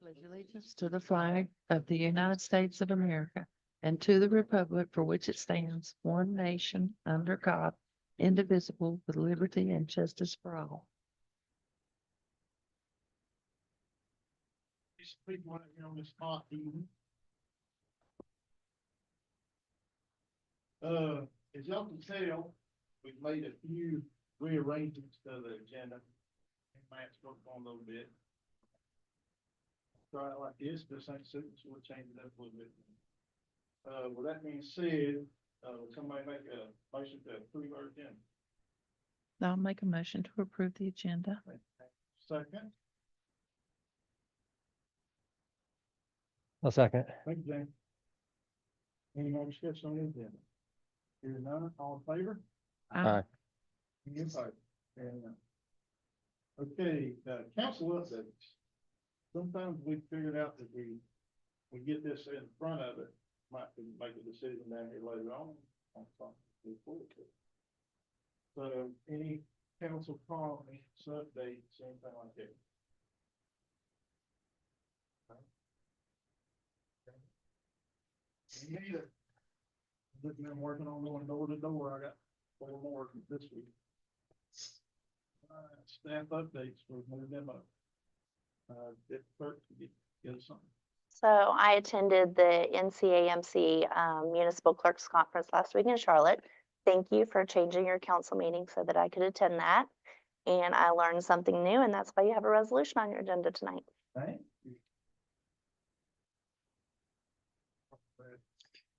Pledge allegiance to the flag of the United States of America and to the republic for which it stands, one nation, under God, indivisible, with liberty and justice for all. These people out here on this hot evening. As y'all can tell, we've made a few rearrangements to the agenda. And Matt's worked on a little bit. Try it like this ain't suiting, so we'll change it up a little bit. With that being said, would somebody make a motion to approve our agenda? I'll make a motion to approve the agenda. Second, A second. thank you, James. Any more discussion on the agenda? Hearing none, all in favor? Aye. Any opposed? Hearing none. Okay, council updates. Sometimes we figured out that we get this in front of it, might make a decision down here later on something to move forward to. So any council comments, updates, anything like that? Me neither. Looking at working on going door to door, I got 4 more this week. Staff updates, we'll move them up. If clerk could get us something. So I attended the NCAMC Municipal Clerks Conference last week in Charlotte. Thank you for changing your council meeting so that I could attend that. And I learned something new, and that's why you have a resolution on your agenda tonight. Thank you.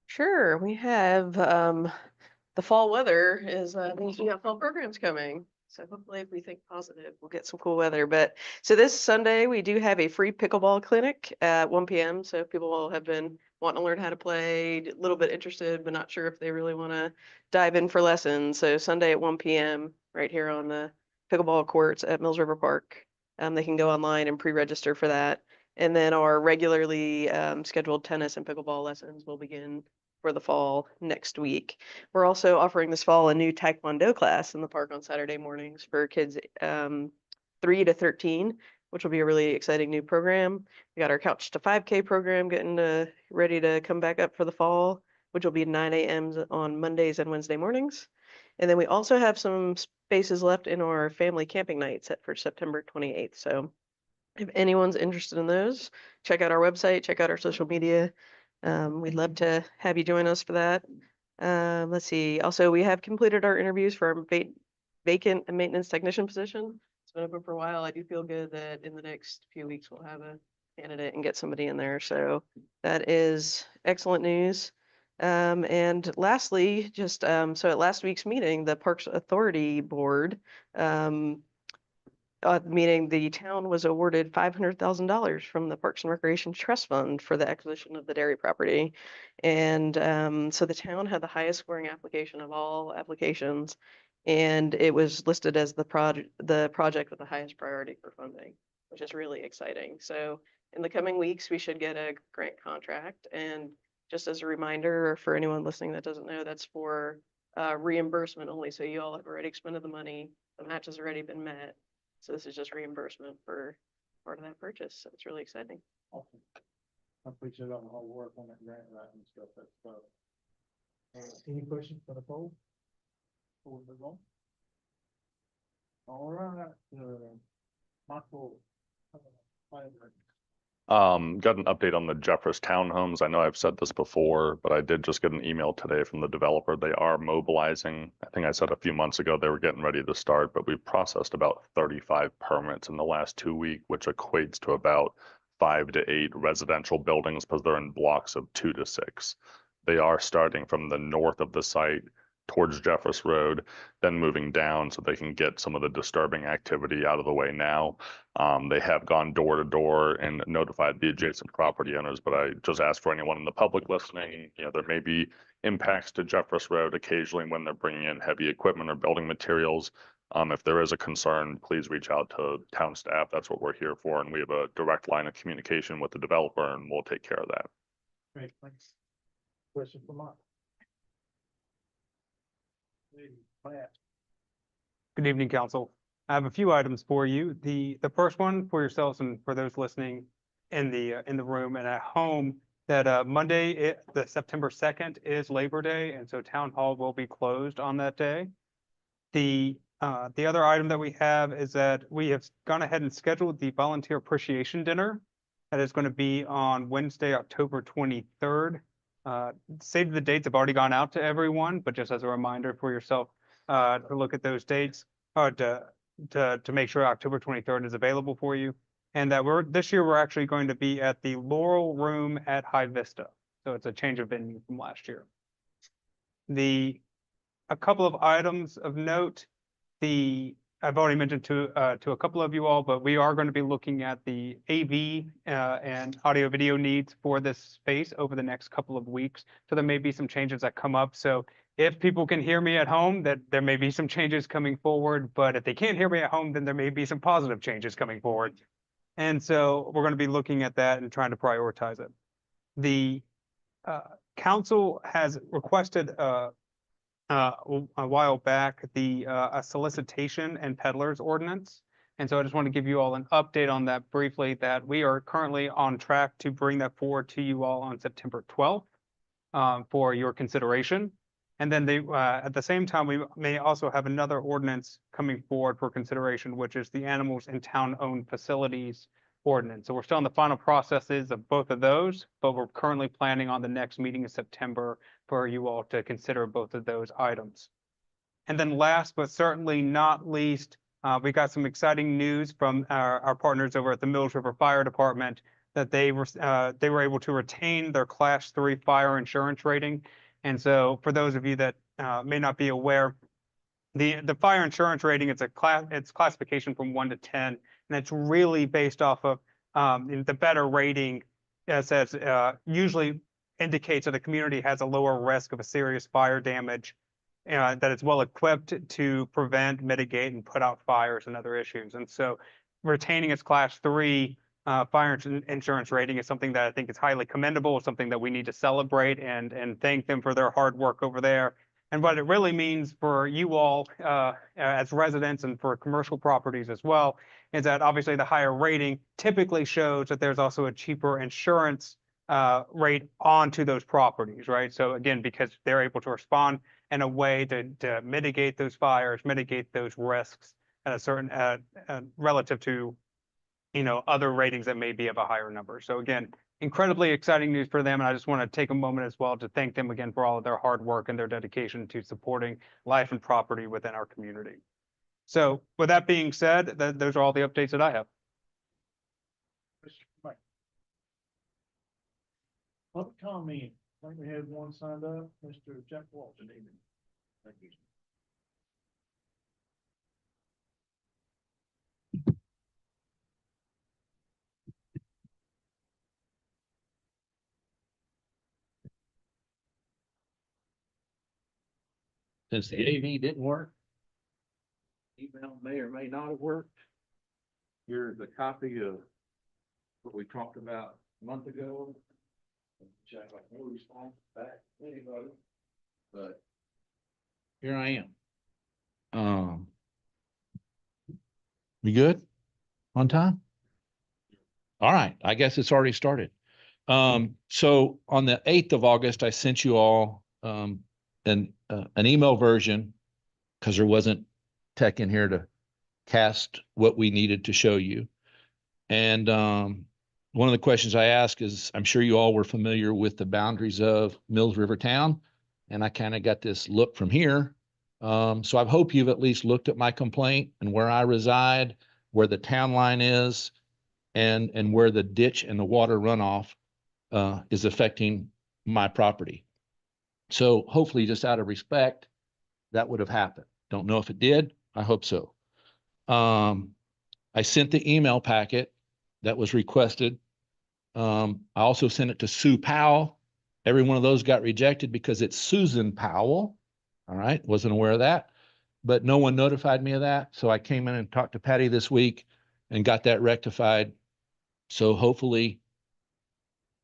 Sure, we have the fall weather is means we have fall programs coming. So hopefully if we think positive, we'll get some cool weather. But so this Sunday we do have a free pickleball clinic at 1 p.m. So if people have been wanting to learn how to play, a little bit interested, but not sure if they really want to dive in for lessons. So Sunday at 1 p.m. right here on the pickleball courts at Mills River Park. They can go online and pre-register for that. And then our regularly scheduled tennis and pickleball lessons will begin for the fall next week. We're also offering this fall a new Taekwondo class in the park on Saturday mornings for kids 3 to 13, which will be a really exciting new program. We got our Couch to 5K program getting ready to come back up for the fall, which will be 9 a.m. on Mondays and Wednesday mornings. And then we also have some spaces left in our family camping night set for September 28th. So if anyone's interested in those, check out our website, check out our social media. We'd love to have you join us for that. Let's see. Also, we have completed our interviews for our vacant maintenance technician position. It's been open for a while. I do feel good that in the next few weeks we'll have a candidate and get somebody in there. So that is excellent news. And lastly, just so at last week's meeting, the Parks Authority Board meaning the town was awarded $500,000 from the Parks and Recreation Trust Fund for the acquisition of the dairy property. And so the town had the highest scoring application of all applications, and it was listed as the project with the highest priority for funding, which is really exciting. So in the coming weeks, we should get a grant contract. And just as a reminder for anyone listening that doesn't know, that's for reimbursement only. So you all have already expended the money, the match has already been met. So this is just reimbursement for part of that purchase. So it's really exciting. Awesome. I appreciate all the hard work on that grant writing and stuff. That's any questions for the poll? Before we move on? All right, Michael. Got an update on the Jeffress townhomes. I know I've said this before, but I did just get an email today from the developer. They are mobilizing. I think I said a few months ago they were getting ready to start, but we've processed about 35 permits in the last 2 weeks, which equates to about 5 to 8 residential buildings because they're in blocks of 2 to 6. They are starting from the north of the site towards Jeffress Road, then moving down so they can get some of the disturbing activity out of the way now. They have gone door to door and notified the adjacent property owners, but I just asked for anyone in the public listening. You know, there may be impacts to Jeffress Road occasionally when they're bringing in heavy equipment or building materials. If there is a concern, please reach out to town staff. That's what we're here for. And we have a direct line of communication with the developer and we'll take care of that. Great, thanks. Question for Mike. Matt. Good evening, council. I have a few items for you. The first one for yourselves and for those listening in the room and at home, that Monday, the September 2nd is Labor Day, and so Town Hall will be closed on that day. The other item that we have is that we have gone ahead and scheduled the Volunteer Appreciation Dinner. That is going to be on Wednesday, October 23rd. Save the dates have already gone out to everyone, but just as a reminder for yourself, to look at those dates, to make sure October 23rd is available for you. And that this year we're actually going to be at the Laurel Room at High Vista. So it's a change of venue from last year. A couple of items of note. I've already mentioned to a couple of you all, but we are going to be looking at the AV and audio video needs for this space over the next couple of weeks. So there may be some changes that come up. So if people can hear me at home, that there may be some changes coming forward, but if they can't hear me at home, then there may be some positive changes coming forward. And so we're going to be looking at that and trying to prioritize it. The council has requested a while back a solicitation and peddlers ordinance. And so I just want to give you all an update on that briefly, that we are currently on track to bring that forward to you all on September 12th for your consideration. And then at the same time, we may also have another ordinance coming forward for consideration, which is the animals in town-owned facilities ordinance. So we're still in the final processes of both of those, but we're currently planning on the next meeting in September for you all to consider both of those items. And then last but certainly not least, we got some exciting news from our partners over at the Mills River Fire Department that they were able to retain their Class 3 fire insurance rating. And so for those of you that may not be aware, the fire insurance rating, it's classification from 1 to 10, and it's really based off of the better rating says usually indicates that a community has a lower risk of a serious fire damage, that it's well equipped to prevent, mitigate, and put out fires and other issues. And so retaining its Class 3 fire insurance rating is something that I think is highly commendable, something that we need to celebrate and thank them for their hard work over there. And what it really means for you all as residents and for commercial properties as well is that obviously the higher rating typically shows that there's also a cheaper insurance rate onto those properties, right? So again, because they're able to respond in a way to mitigate those fires, mitigate those risks at a certain relative to other ratings that may be of a higher number. So again, incredibly exciting news for them. And I just want to take a moment as well to thank them again for all of their hard work and their dedication to supporting life and property within our community. So with that being said, those are all the updates that I have. Mr. Mike. Public comment. I think we had one signed up, Mr. Jack Walton. Thank you. Since the AV didn't work, email may or may not have worked. Here's a copy of what we talked about a month ago. Check like no response back to anybody, but here I am. We good? On time? All right, I guess it's already started. So on the 8th of August, I sent you all an email version because there wasn't tech in here to cast what we needed to show you. And one of the questions I asked is, I'm sure you all were familiar with the boundaries of Mills River Town, and I kind of got this look from here. So I hope you've at least looked at my complaint and where I reside, where the town line is, and where the ditch and the water runoff is affecting my property. So hopefully, just out of respect, that would have happened. Don't know if it did. I hope so. I sent the email packet that was requested. I also sent it to Sue Powell. Every one of those got rejected because it's Susan Powell. All right, wasn't aware of that, but no one notified me of that. So I came in and talked to Patty this week and got that rectified. So hopefully,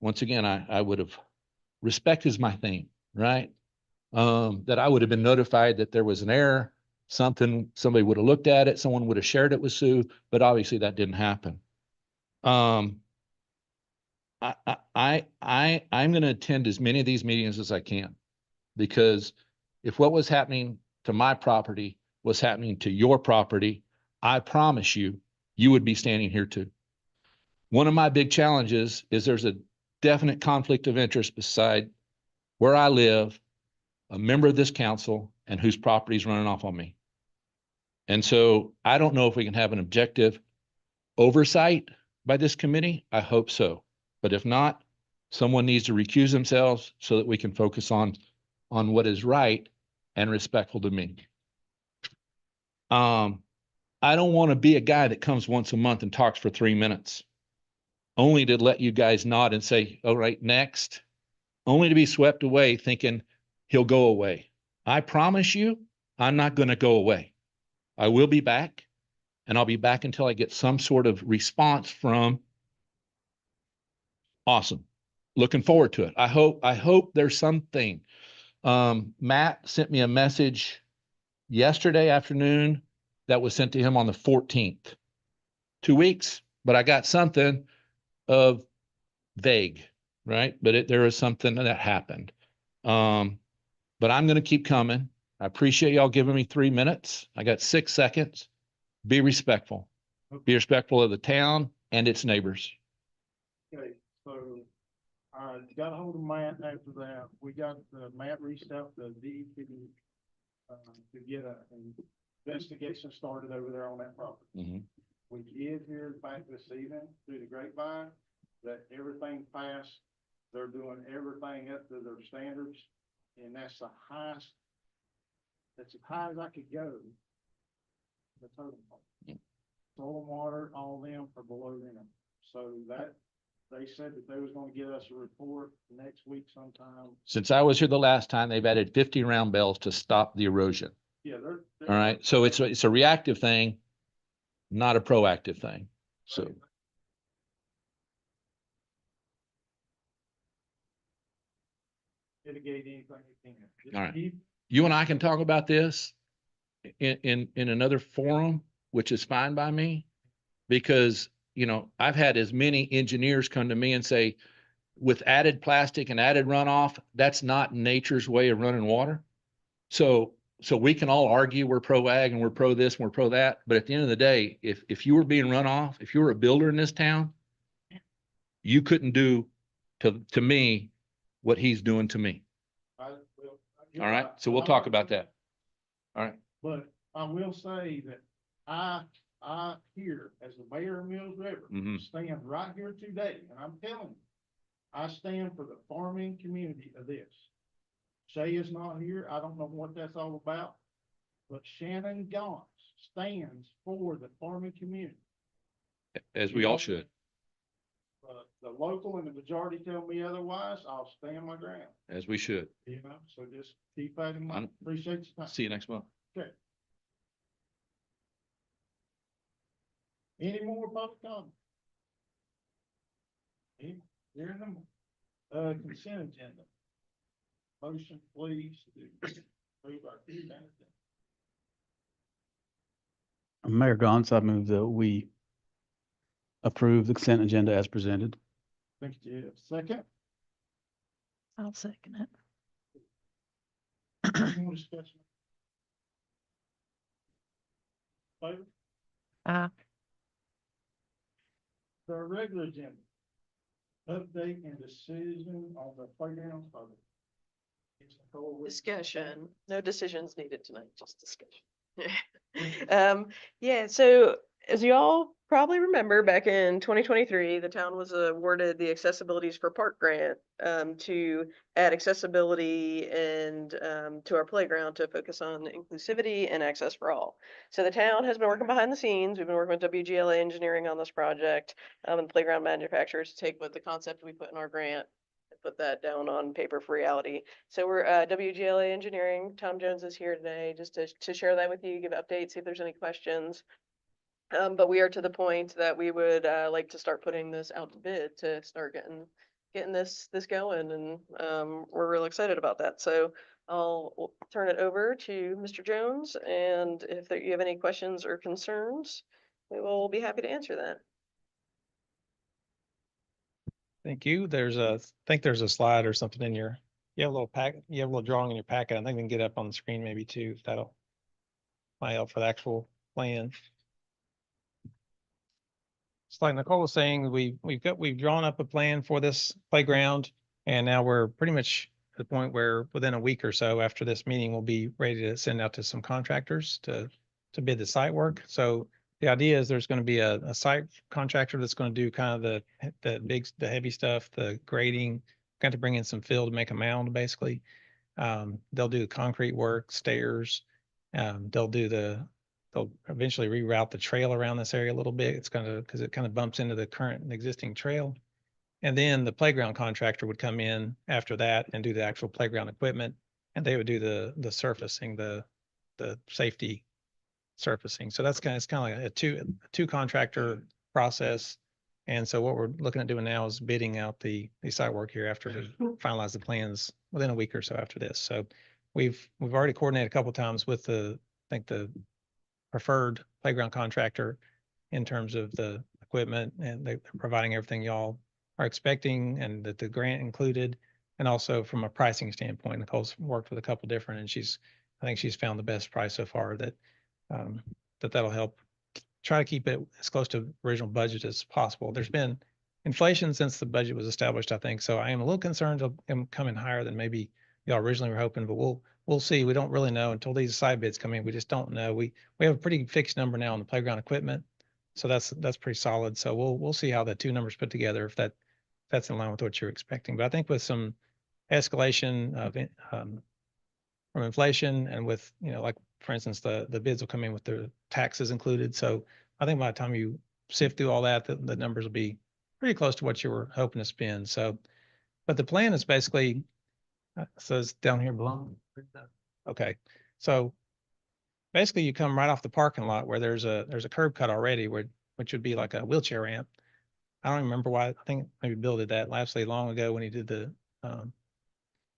once again, I would have, respect is my thing, right? That I would have been notified that there was an error somebody would have looked at it, someone would have shared it with Sue, but obviously that didn't happen. I'm going to attend as many of these meetings as I can, because if what was happening to my property was happening to your property, I promise you, you would be standing here too. One of my big challenges is there's a definite conflict of interest beside where I live, a member of this council, and whose property is running off on me. And so I don't know if we can have an objective oversight by this committee. I hope so. But if not, someone needs to recuse themselves so that we can focus on what is right and respectful to me. I don't want to be a guy that comes once a month and talks for 3 minutes, only to let you guys nod and say, all right, next, only to be swept away thinking he'll go away. I promise you, I'm not going to go away. I will be back, and I'll be back until I get some sort of response from. Awesome. Looking forward to it. I hope there's something. Matt sent me a message yesterday afternoon that was sent to him on the 14th. 2 weeks, but I got something of vague, right? But there was something that happened. But I'm going to keep coming. I appreciate y'all giving me 3 minutes. I got 6 seconds. Be respectful. Be respectful of the town and its neighbors. Okay, so I got a hold of Matt after that. We got, Matt reached out to DEP, to get an investigation started over there on that property. Mhm. We did hear back this evening through the grapevine that everything passed. They're doing everything up to their standards, and that's the highest, that's as high as I could go. The total. Soil and water, all them are below them. So that, they said that they was gonna get us a report next week sometime. Since I was here the last time, they've added 50 round bells to stop the erosion. Yeah, they're. All right. So it's a reactive thing, not a proactive thing. So Mitigate anything you can. Just All right. keep- you and I can talk about this in another forum, which is fine by me. Because, I've had as many engineers come to me and say, with added plastic and added runoff, that's not nature's way of running water. So we can all argue we're pro ag and we're pro this and we're pro that. But at the end of the day, if you were being run off, if you were a builder in this town, you couldn't do to me what he's doing to me. you're All right. So we'll talk about that. All right. But I will say that I here, as the mayor of Mills River, Mhm. stand right here today, and I'm telling you, I stand for the farming community of this. Shay is not here. I don't know what that's all about, but Shannon Gaunt stands for the farming community. As we all should. The local and the majority tell me otherwise, I'll stand my ground, As we should. so just keep that in mind. Appreciate your time. See you next month. Okay. Any more public comment? Hearing them, consent agenda. Motion, please, to approve our consent agenda. Mayor Gantz, I move that we approve the consent agenda as presented. Thank you, Jeff. Second, I'll second it. any more discussion? Favor? The regular agenda. Update and decision on the playground project. Discussion, no decisions needed tonight, just discussion. Yeah, so as you all probably remember, back in 2023, the town was awarded the Accessibilities for Park grant to add accessibility and to our playground to focus on inclusivity and access for all. So the town has been working behind the scenes. We've been working with WGLA Engineering on this project, and the playground manufacturers to take what the concept we put in our grant and put that down on paper for reality. So we're WGLA Engineering. Tom Jones is here today just to share that with you, give updates, see if there's any questions. But we are to the point that we would like to start putting this out to bid to start getting this going, and we're real excited about that. So I'll turn it over to Mr. Jones, and if you have any questions or concerns, we will be happy to answer that. Thank you. I think there's a slide or something in your, you have a little you have a little drawing in your packet. I think we can get up on the screen maybe too. If that'll might help for the actual plan. It's like Nicole was saying, we've drawn up a plan for this playground, and now we're pretty much at the point where within a week or so after this meeting, we'll be ready to send out to some contractors to bid the site work. So the idea is there's going to be a site contractor that's going to do kind of the heavy stuff, the grading, got to bring in some fill to make a mound basically. They'll do the concrete work, stairs. They'll eventually reroute the trail around this area a little bit. It's kind of, because it kind of bumps into the current and existing trail. And then the playground contractor would come in after that and do the actual playground equipment. And they would do the surfacing, the safety surfacing. So it's kind of like a two contractor process. And so what we're looking at doing now is bidding out the site work here after we finalize the plans within a week or so after this. So we've already coordinated a couple of times with I think the preferred playground contractor in terms of the equipment, and they're providing everything y'all are expecting and that the grant included. And also from a pricing standpoint, Nicole's worked with a couple different, and I think she's found the best price so far that'll help try to keep it as close to original budget as possible. There's been inflation since the budget was established, I think. So I am a little concerned of them coming higher than maybe y'all originally were hoping, but we'll see. We don't really know until these side bids come in. We just don't know. We have a pretty fixed number now on the playground equipment. So that's pretty solid. So we'll see how the two numbers put together, if that's in line with what you're expecting. But I think with some escalation of from inflation and with, like for instance, the bids will come in with the taxes included. So I think by the time you sift through all that, the numbers will be pretty close to what you were hoping to spend. So, but the plan is basically, so it's down here below. Okay. So basically you come right off the parking lot where there's a curb cut already, which would be like a wheelchair ramp. I don't remember why. I think maybe Bill did that lastly long ago when he did the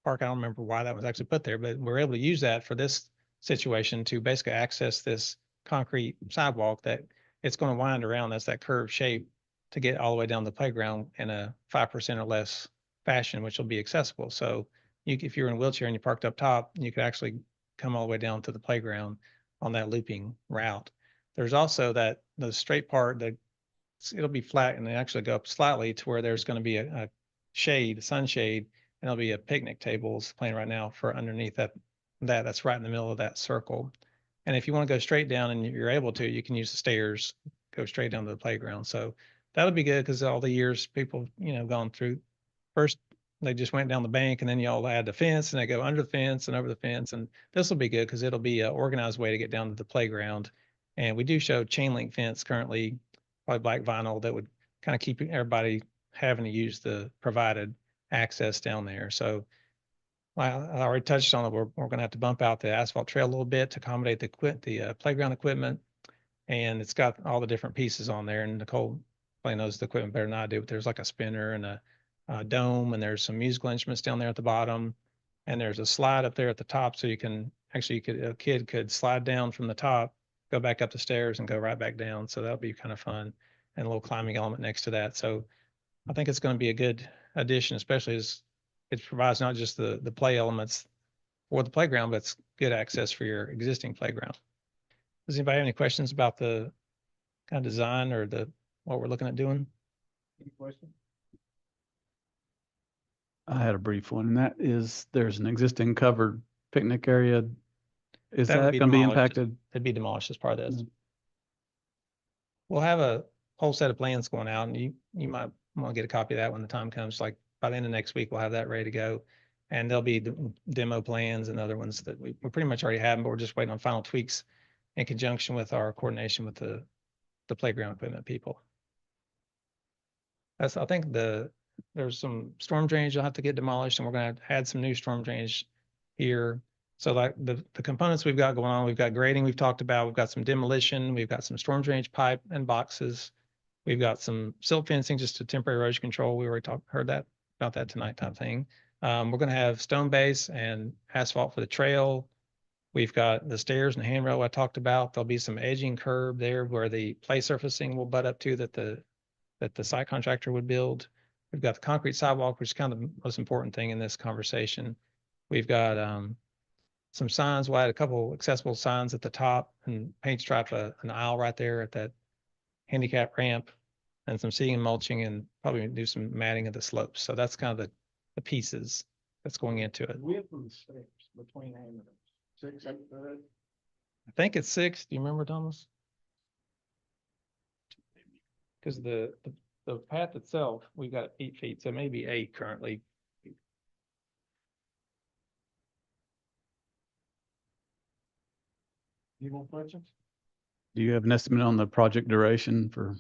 park. I don't remember why that was actually put there, but we're able to use that for this situation to basically access this concrete sidewalk that it's going to wind around. That's that curved shape to get all the way down the playground in a 5% or less fashion, which will be accessible. So if you're in a wheelchair and you parked up top, you could actually come all the way down to the playground on that looping route. There's also the straight part that it'll be flat and they actually go up slightly to where there's going to be a shade, sunshade, and there'll be a picnic tables playing right now for underneath that's right in the middle of that circle. And if you want to go straight down and you're able to, you can use the stairs, go straight down to the playground. So that would be good because all the years people, gone through, first they just went down the bank and then y'all add the fence and they go under the fence and over the fence. And this will be good because it'll be an organized way to get down to the playground. And we do show chain link fence currently, probably black vinyl, that would kind of keep everybody having to use the provided access down there. So I already touched on it. We're going to have to bump out the asphalt trail a little bit to accommodate the playground equipment. And it's got all the different pieces on there. And Nicole probably knows the equipment better than I do, but there's like a spinner and a dome, and there's some musical instruments down there at the bottom. And there's a slide up there at the top. So a kid could slide down from the top, go back up the stairs and go right back down. So that'll be kind of fun, and a little climbing element next to that. So I think it's going to be a good addition, especially as it provides not just the play elements for the playground, but it's good access for your existing playground. Does anybody have any questions about the kind of design or what we're looking at doing? Any questions? I had a brief one, and that is, there's an existing covered picnic area. Is That would that be going to be demolished. impacted? It'd be demolished as part of this. We'll have a whole set of plans going out, and you might want to get a copy of that when the time comes. Like by the end of next week, we'll have that ready to go. And there'll be the demo plans and other ones that we pretty much already have, but we're just waiting on final tweaks in conjunction with our coordination with the playground equipment people. I think there's some storm drainage you'll have to get demolished, and we're going to add some new storm drainage here. So like the components we've got going on, we've got grading we've talked about, we've got some demolition, we've got some storm drainage pipe and boxes. We've got some silt fencing, just a temporary erosion control. We already heard about that tonight type thing. We're gonna have stone base and asphalt for the trail. We've got the stairs and handrail I talked about. There'll be some edging curb there where the play surfacing will butt up to that the site contractor would build. We've got the concrete sidewalk, which is kind of the most important thing in this conversation. We've got some signs. We'll add a couple accessible signs at the top and paint stripe an aisle right there at that handicap ramp, and some seating and mulching, and probably do some matting of the slopes. So that's kind of the pieces that's going into it. Width of the steps between handrails, 6, 8 foot. I think it's 6. Do you remember, Thomas? Because the path itself, we've got 8 feet, so maybe 8 currently. Any more questions? Do you have an estimate on the project duration for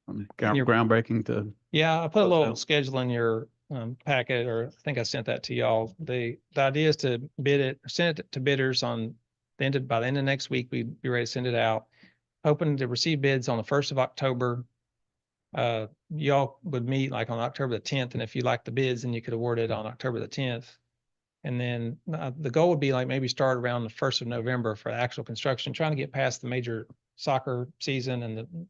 from Your- groundbreaking to? Yeah, I put a Close little out. schedule in your packet, or I think I sent that to y'all. The idea is to bid it, send it to bidders on by the end of next week, we'd be ready to send it out. Hoping to receive bids on the 1st of October. Y'all would meet like on October the 10th, and if you like the bids, then you could award it on October the 10th. And then the goal would be like maybe start around the 1st of November for actual construction, trying to get past the major soccer season and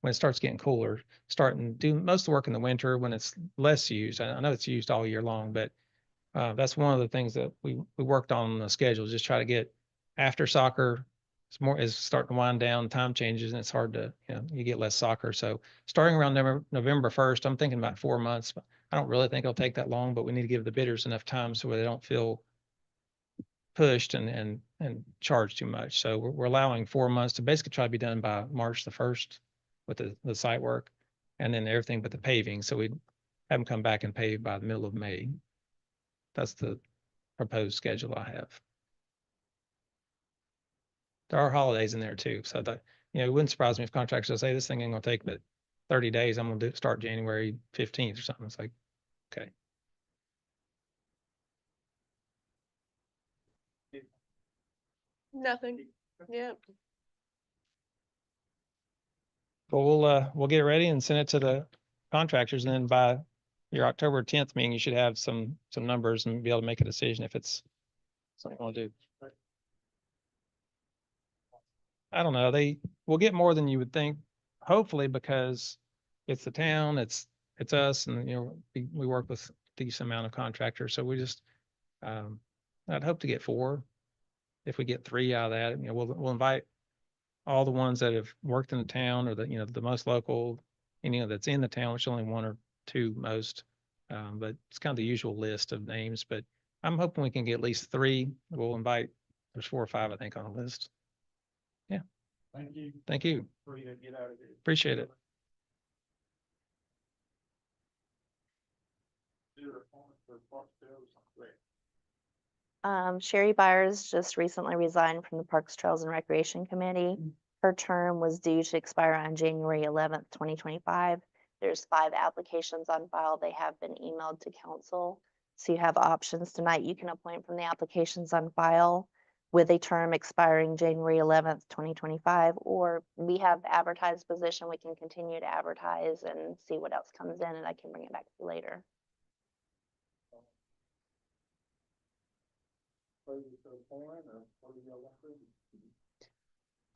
when it starts getting cooler, start and do most of the work in the winter when it's less used. I know it's used all year long, but that's one of the things that we worked on the schedule, just try to get after soccer. It's more is starting to wind down, time changes, and it's hard to, you get less soccer. So starting around November 1st, I'm thinking about 4 months. I don't really think it'll take that long, but we need to give the bidders enough time so they don't feel pushed and charged too much. So we're allowing 4 months to basically try to be done by March the 1st with the site work, and then everything but the paving. So we have them come back and pave by the middle of May. That's the proposed schedule I have. There are holidays in there too. So that, it wouldn't surprise me if contractors will say this thing ain't gonna take but 30 days. I'm gonna start January 15th or something. It's like, okay. Nothing. Yeah. Well, we'll get it ready and send it to the contractors, and then by your October 10th meeting, you should have some numbers and be able to make a decision if it's something you want to do. I don't know. They will get more than you would think, hopefully, because it's the town, it's us, and we work with a decent amount of contractors. So we just I'd hope to get 4. If we get 3 out of that, we'll invite all the ones that have worked in the town, or the most local, that's in the town, which is only 1 or 2 most. But it's kind of the usual list of names, but I'm hoping we can get at least 3. We'll invite, there's 4 or 5, I think, on the list. Thank you. Thank you. For you to get out of here. Appreciate it. Sherry Byers just recently resigned from the Parks, Trails and Recreation Committee. Her term was due to expire on January 11th, 2025. There's 5 applications on file. They have been emailed to council. So you have options tonight. You can appoint from the applications on file with a term expiring January 11th, 2025, or we have advertised position. We can continue to advertise and see what else comes in, and I can bring it back to you later.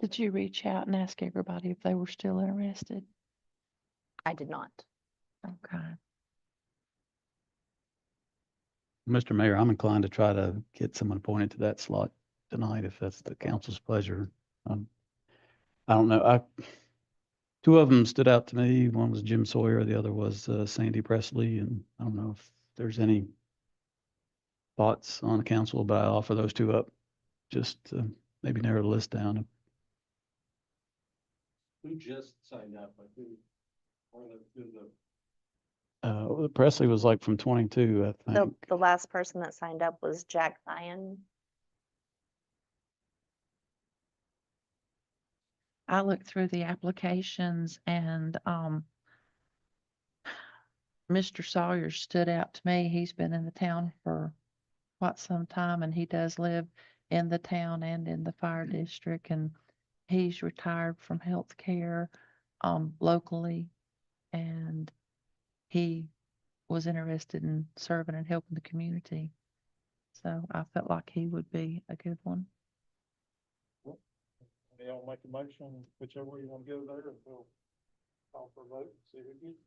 Did you reach out and ask everybody if they were still interested? I did not. Okay. Mr. Mayor, I'm inclined to try to get someone appointed to that slot tonight, if that's the council's pleasure. I don't know. 2 of them stood out to me. One was Jim Sawyer, the other was Sandy Presley, and I don't know if there's any thoughts on the council, but I offer those 2 up, just to maybe narrow the list down. Who just signed up? Like who? Presley was like from 22, I think. The last person that signed up was Jack Zion. I looked through the applications, and Mr. Sawyer stood out to me. He's been in the town for quite some time, and he does live in the town and in the fire district, and he's retired from healthcare locally, and he was interested in serving and helping the community. So I felt like he would be a good one. Y'all make a motion, whichever way you want to go there, and we'll call for a vote, see who gets.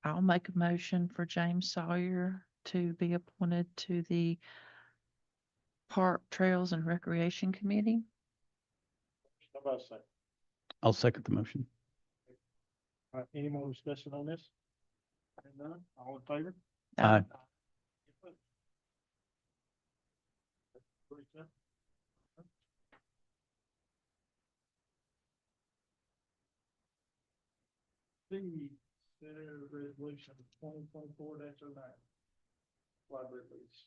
I'll make a motion for James Sawyer to be appointed to the Park Trails and Recreation Committee. Somebody say. I'll second the motion. All right, any more discussion on this? Hearing none, all in favor? Aye. Pretty simple. C, consider resolution 2024-09. Library lease.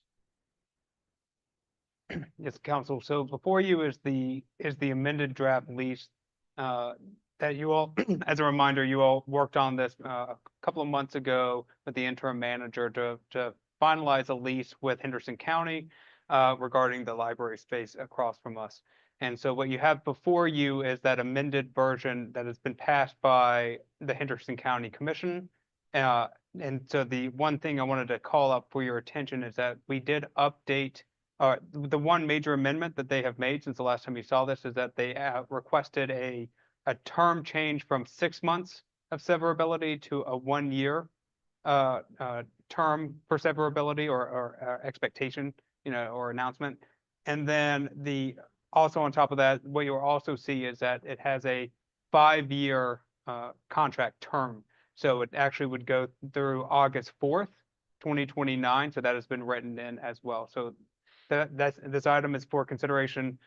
Yes, council. So before you is the amended draft lease that you all, as a reminder, you all worked on this a couple of months ago with the interim manager to finalize a lease with Henderson County regarding the library space across from us. And so what you have before you is that amended version that has been passed by the Henderson County Commission. And so the one thing I wanted to call up for your attention is that we did update the one major amendment that they have made since the last time you saw this is that they requested a term change from 6 months of severability to a 1 year term for severability or expectation, or announcement. And then also on top of that, what you'll also see is that it has a 5-year contract term. So it actually would go through August 4th, 2029. So that has been written in as well. So this item is for consideration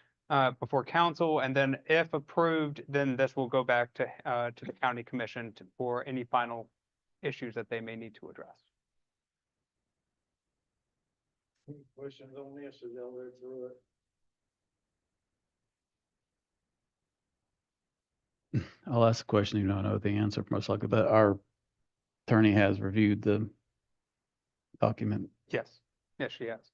before council, and then if approved, then this will go back to the county commission for any final issues that they may need to address. Any questions on this, as y'all read through it? I'll ask a question, even though I know the answer most likely, but our attorney has reviewed the document Yes, yes, she has.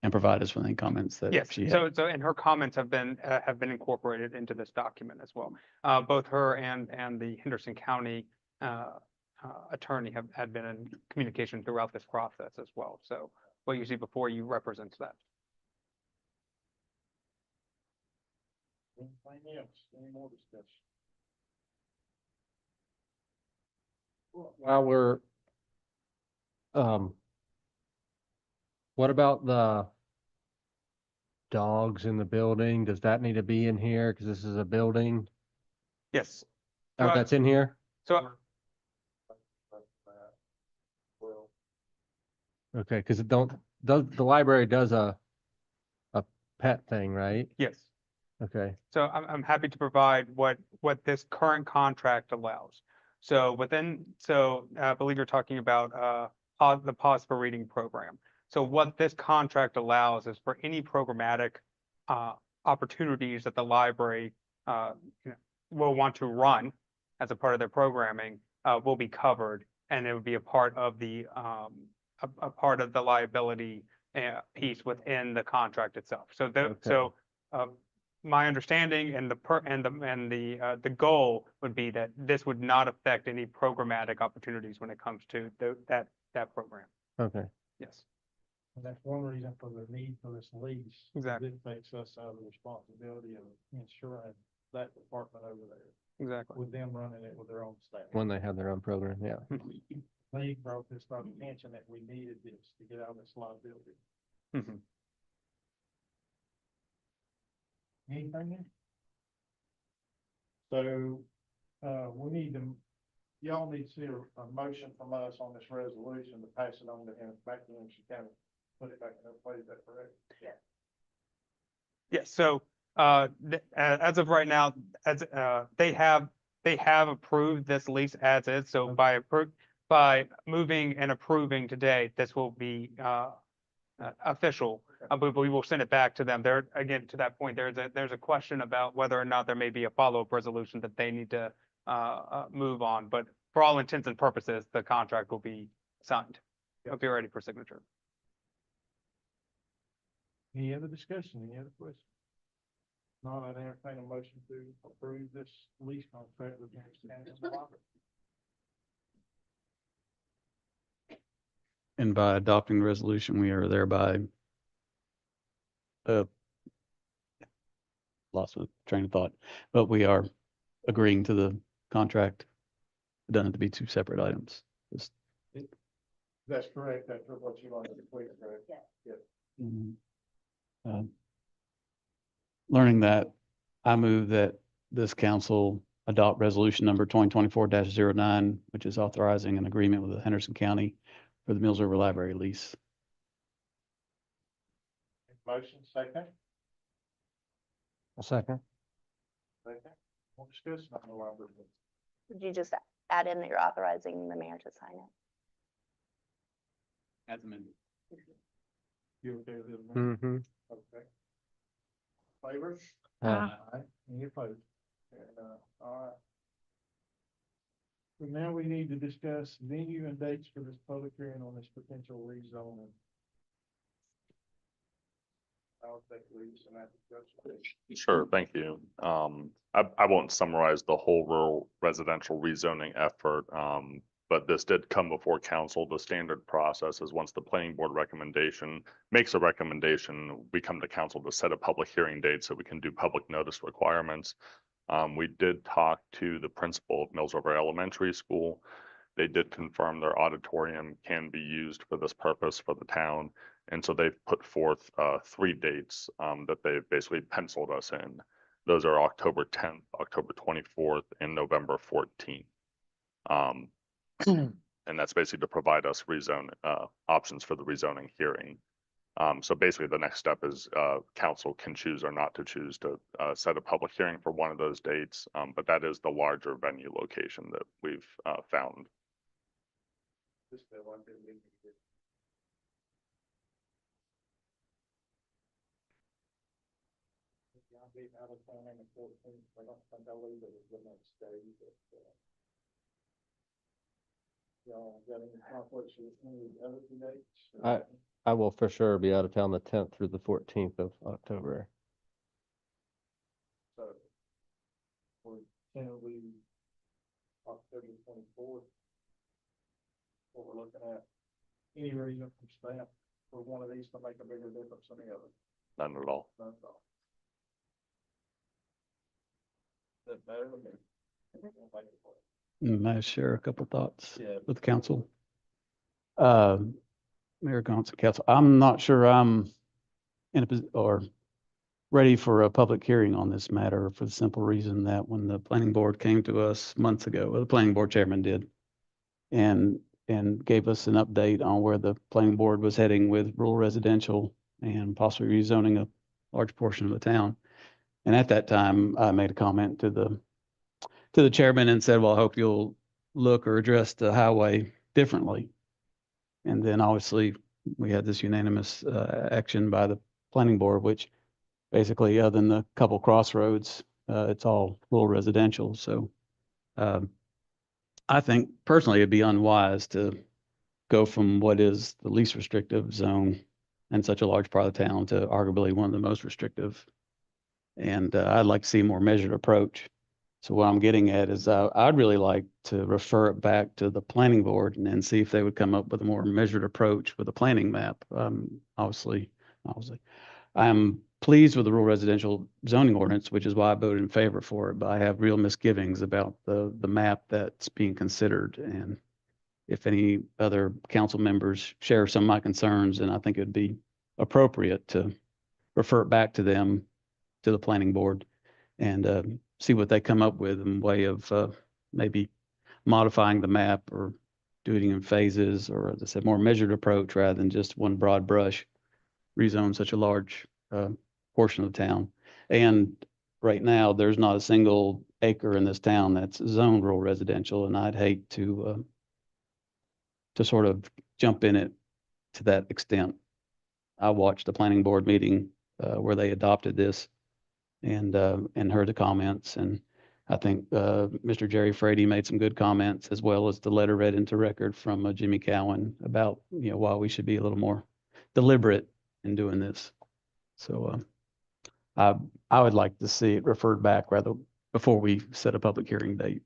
and provided us with any comments that Yes, she had. so and her comments have been incorporated into this document as well. Both her and the Henderson County attorney had been in communication throughout this process as well. So what you see before you represents that. Anything else? Any more discussion? While we're, what about the dogs in the building? Does that need to be in here? Because this is a building. Yes. Oh, Well, that's in here? So Well, Okay, because the library does a pet thing, right? yes. Okay, So I'm happy to provide what this current contract allows. So I believe you're talking about the Pause for Reading program. So what this contract allows is for any programmatic opportunities that the library will want to run as a part of their programming will be covered, and it would be a part of the liability piece within the contract itself. So my understanding and the goal would be that this would not affect any programmatic opportunities when it comes to that program. okay. Yes, and that's one reason for the need for this lease. Exactly. It takes us out of the responsibility of ensuring that department over there, exactly. with them running it with their own staff. When they have their own program, yeah. They brought this to our attention that we needed this to get out of this liability. Mhm. Anything else? So, we need to, y'all need to see a motion from us on this resolution to pass it on to him, back to him, she kind of put it back in her place, is that correct? Yeah. Yes, so as of right now, they have approved this lease as is. So by moving and approving today, this will be official. But we will send it back to them. There, again, to that point, there's a question about whether or not there may be a follow-up resolution that they need to move on. But for all intents and purposes, the contract will be signed. It'll be ready for signature. Any other discussion, any other questions? Not, I'd entertain a motion to approve this lease contract with Henderson County Library. And by adopting the resolution, we are thereby lost my train of thought, but we are agreeing to the contract. Done it to be two separate items. Just, That's correct. That's what you want to clear, correct? mm, learning that, I move that this council adopt resolution number 2024-09, which is authorizing an agreement with the Henderson County for the Mills River Library lease. Motion second. A second. Second. More discussion on the library. Would you just add in that you're authorizing the mayor to sign it? As amended. You okay with it? man? Mm-hmm. Okay. Favor? Uh, Aye. Any opposed? And, all right. So now we need to discuss venue and dates for this public hearing on this potential rezoning. I'll take leads in that discussion. Sure, thank you. I won't summarize the whole rural residential rezoning effort, but this did come before council. The standard process is once the planning board recommendation makes a recommendation, we come to council to set a public hearing date so we can do public notice requirements. We did talk to the principal of Mills River Elementary School. They did confirm their auditorium can be used for this purpose for the town. And so they've put forth 3 dates that they've basically penciled us in. Those are October 10th, October 24th, and November 14th. And that's basically to provide us rezone options for the rezoning hearing. So basically the next step is council can choose or not to choose to set a public hearing for one of those dates. But that is the larger venue location that we've found. Just the one that we need to get. I'll be out of town on the 14th. I don't think I'll leave it the next day, but, y'all got any conflicts with any of the other 2 dates? I will for sure be out of town the 10th through the 14th of October. So, we're tentatively October 24th. What we're looking at, any reason from staff for one of these to make a bigger difference than the other? None at all. None at all. That better than me. May I share a couple thoughts Yeah. with the council? Mayor Council, Council, I'm not sure I'm in a position or ready for a public hearing on this matter for the simple reason that when the planning board came to us months ago, well, the planning board chairman did, and gave us an update on where the planning board was heading with rural residential and possibly rezoning a large portion of the town. And at that time, I made a comment to the chairman and said, well, I hope you'll look or address the highway differently. And then obviously we had this unanimous action by the planning board, which basically other than the couple crossroads, it's all rural residential. So I think personally it'd be unwise to go from what is the least restrictive zone in such a large part of the town to arguably one of the most restrictive. And I'd like to see a more measured approach. So what I'm getting at is I'd really like to refer it back to the planning board and then see if they would come up with a more measured approach with a planning map. Obviously, I'm pleased with the rural residential zoning ordinance, which is why I voted in favor for it. But I have real misgivings about the map that's being considered. And if any other council members share some of my concerns, then I think it'd be appropriate to refer it back to them, to the planning board, and see what they come up with in way of maybe modifying the map or doing it in phases, or as I said, more measured approach rather than just one broad brush rezone such a large portion of the town. And right now, there's not a single acre in this town that's zoned rural residential, and I'd hate to sort of jump in it to that extent. I watched the planning board meeting where they adopted this and heard the comments. And I think Mr. Jerry Frady made some good comments, as well as the letter read into record from Jimmy Cowan about, why we should be a little more deliberate in doing this. So I would like to see it referred back rather before we set a public hearing date.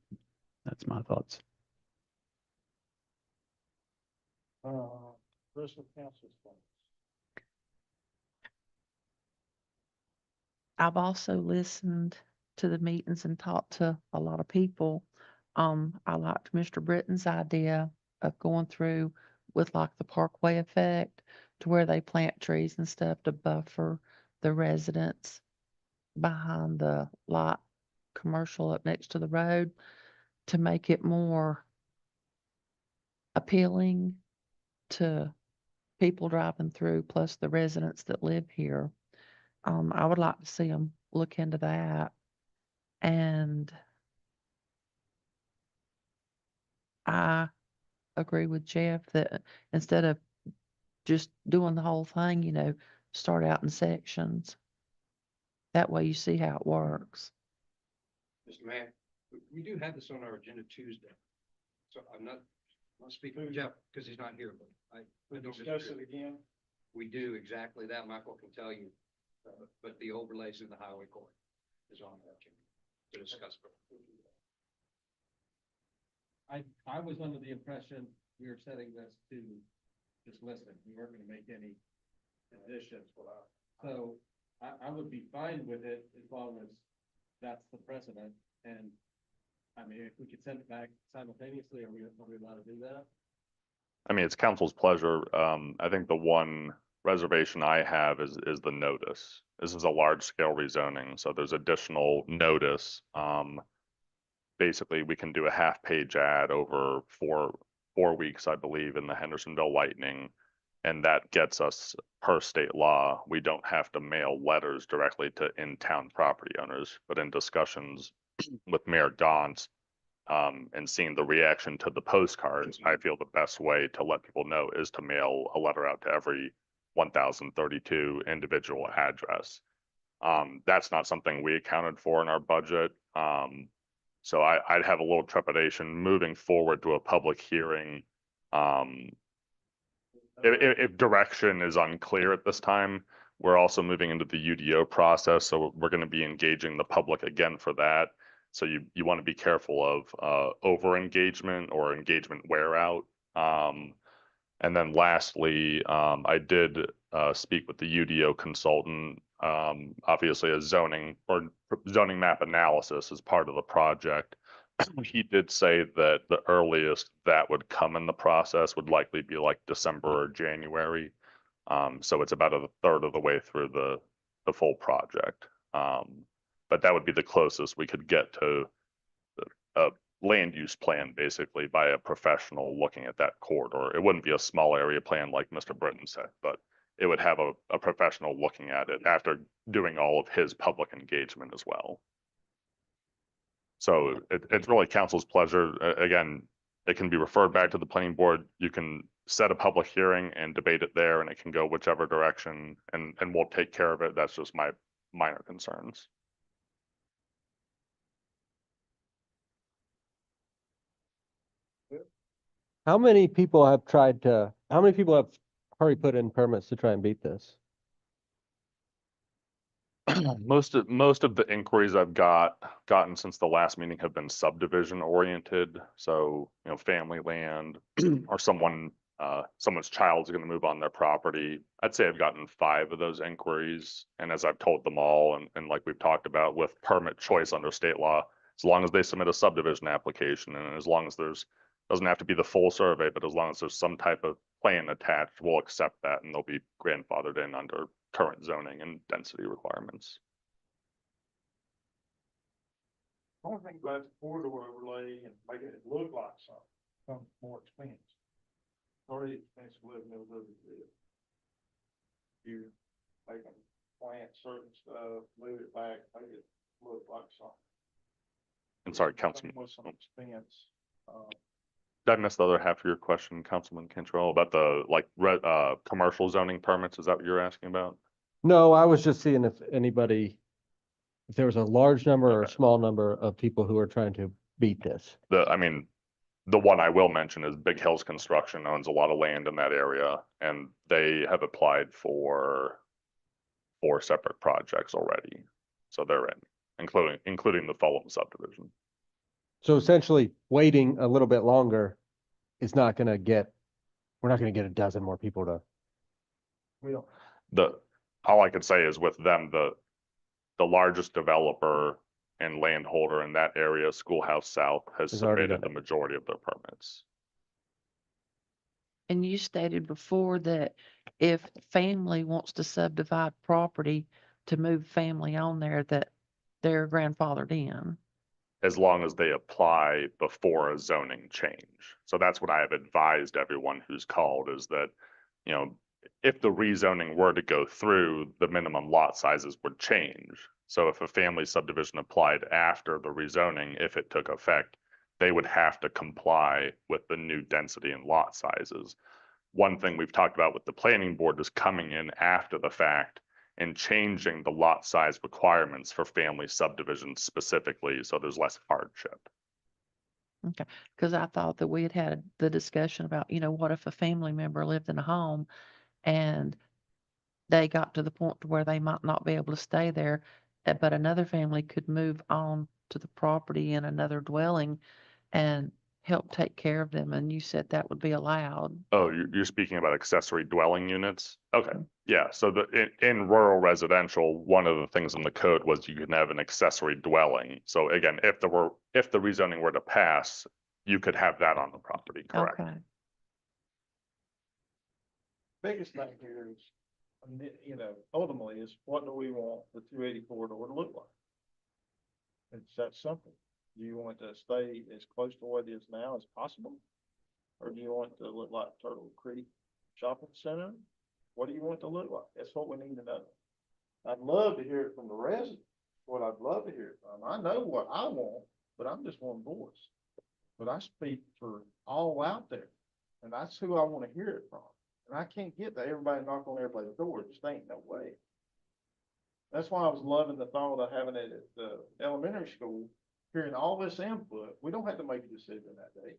That's my thoughts. Rest of council's thoughts. I've also listened to the meetings and talked to a lot of people. I liked Mr. Britton's idea of going through with like the parkway effect to where they plant trees and stuff to buffer the residents behind the lot commercial up next to the road to make it more appealing to people driving through, plus the residents that live here. I would like to see them look into that. And I agree with Jeff that instead of just doing the whole thing, start out in sections. That way you see how it works. Mr. Mayor, we do have this on our agenda Tuesday. So I'm not speaking for Jeff because he's not here, but I We'll don't discuss disagree. it again. We do exactly that. Michael can tell you, but the overlays in the highway court is on that agenda to discuss. I was under the impression we were setting this to just listen. We weren't gonna make any additions. So I would be fine with it as long as that's the precedent. And I mean, if we could send it back simultaneously, are we allowed to do that? I mean, it's council's pleasure. I think the one reservation I have is the notice. This is a large scale rezoning, so there's additional notice. Basically, we can do a half-page ad over four weeks, I believe, in the Hendersonville Lightning. And that gets us, per state law, we don't have to mail letters directly to in-town property owners, but in discussions with Mayor Gaunt, and seeing the reaction to the postcards, I feel the best way to let people know is to mail a letter out to every 1,032 individual address. That's not something we accounted for in our budget. So I'd have a little trepidation moving forward to a public hearing. If direction is unclear at this time, we're also moving into the UDO process, so we're going to be engaging the public again for that. So you want to be careful of over engagement or engagement wear out. And then lastly, I did speak with the UDO consultant. Obviously, a zoning map analysis is part of the project. He did say that the earliest that would come in the process would likely be like December or January. So it's about a third of the way through the full project. But that would be the closest we could get to a land use plan, basically, by a professional looking at that corridor. It wouldn't be a small area plan like Mr. Britton said, but it would have a professional looking at it after doing all of his public engagement as well. So it's really council's pleasure. Again, it can be referred back to the planning board. You can set a public hearing and debate it there, and it can go whichever direction, and we'll take care of it. That's just my minor concerns. How many people have already put in permits to try and beat this? Most of the inquiries I've gotten since the last meeting have been subdivision oriented. So, family land or someone's child's going to move on their property. I'd say I've gotten 5 of those inquiries. And as I've told them all, and like we've talked about with permit choice under state law, as long as they submit a subdivision application and as long as doesn't have to be the full survey, but as long as there's some type of plan attached, we'll accept that and they'll be grandfathered in under current zoning and density requirements. I don't think about the corridor overlay and making it look like something, some more expensive. Already expensive living in Liberty. You make them plant certain stuff, move it back, make it look like something. And sorry, Councilman, With some expense. did I miss the other half of your question, Councilman Cantrell, about the commercial zoning permits? Is that what you're asking about? No, I was just seeing if there was a large number or a Okay. small number of people who are trying to beat this. The one I will mention is Big Hills Construction owns a lot of land in that area, and they have applied for 4 separate projects already. So they're in, including the Fulham subdivision. So essentially, waiting a little bit longer is not gonna get we're not gonna get a dozen more people to. We don't, All I could say is with them, the largest developer and landholder in that area, Schoolhouse South, has Has already submitted done the majority of their permits. And you stated before that if family wants to subdivide property to move family on there, that they're grandfathered in. As long as they apply before a zoning change. So that's what I have advised everyone who's called is that, you know, if the rezoning were to go through, the minimum lot sizes would change. So if a family subdivision applied after the rezoning, if it took effect, they would have to comply with the new density and lot sizes. One thing we've talked about with the planning board is coming in after the fact and changing the lot size requirements for family subdivisions specifically, so there's less hardship. Because I thought that we had had the discussion about, what if a family member lived in a home and they got to the point to where they might not be able to stay there, but another family could move on to the property in another dwelling and help take care of them. And you said that would be allowed. Oh, you're speaking about accessory dwelling units? Okay, yeah, so in rural residential, one of the things in the code was you can have an accessory dwelling. So again, if the rezoning were to pass, you could have that on the property, correct? Okay. biggest thing here is, ultimately is what do we want the 280 corridor to look like? It's that simple. Do you want it to stay as close to what it is now as possible? Or do you want it to look like Turtle Creek Shopping Center? What do you want it to look like? That's what we need to know. I'd love to hear it from the residents, what I'd love to hear it from. I know what I want, but I'm just one voice. But I speak for all out there, and that's who I want to hear it from. And I can't get to everybody knock on everybody's door. It just ain't no way. That's why I was loving the thought of having it at the elementary school, hearing all this input. We don't have to make a decision that day,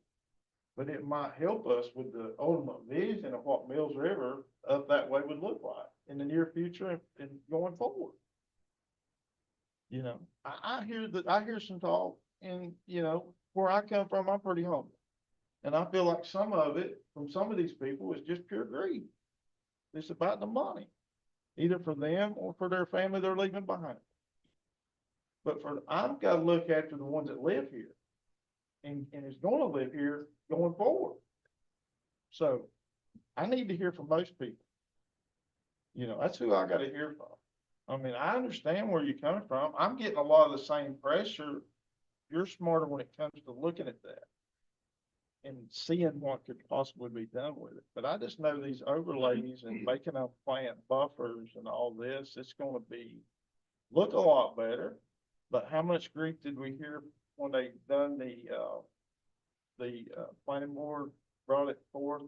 but it might help us with the ultimate vision of what Mills River up that way would look like in the near future and going forward. I hear some talk, and where I come from, I'm pretty humble. And I feel like some of it from some of these people is just pure greed. It's about the money, either for them or for their family they're leaving behind. But I've got to look after the ones that live here and is going to live here going forward. So I need to hear from most people. That's who I got to hear from. I mean, I understand where you're coming from. I'm getting a lot of the same pressure. You're smarter when it comes to looking at that and seeing what could possibly be done with it. But I just know these overlays and making them plant buffers and all this, it's going to look a lot better. But how much grief did we hear when they done the planning board brought it forth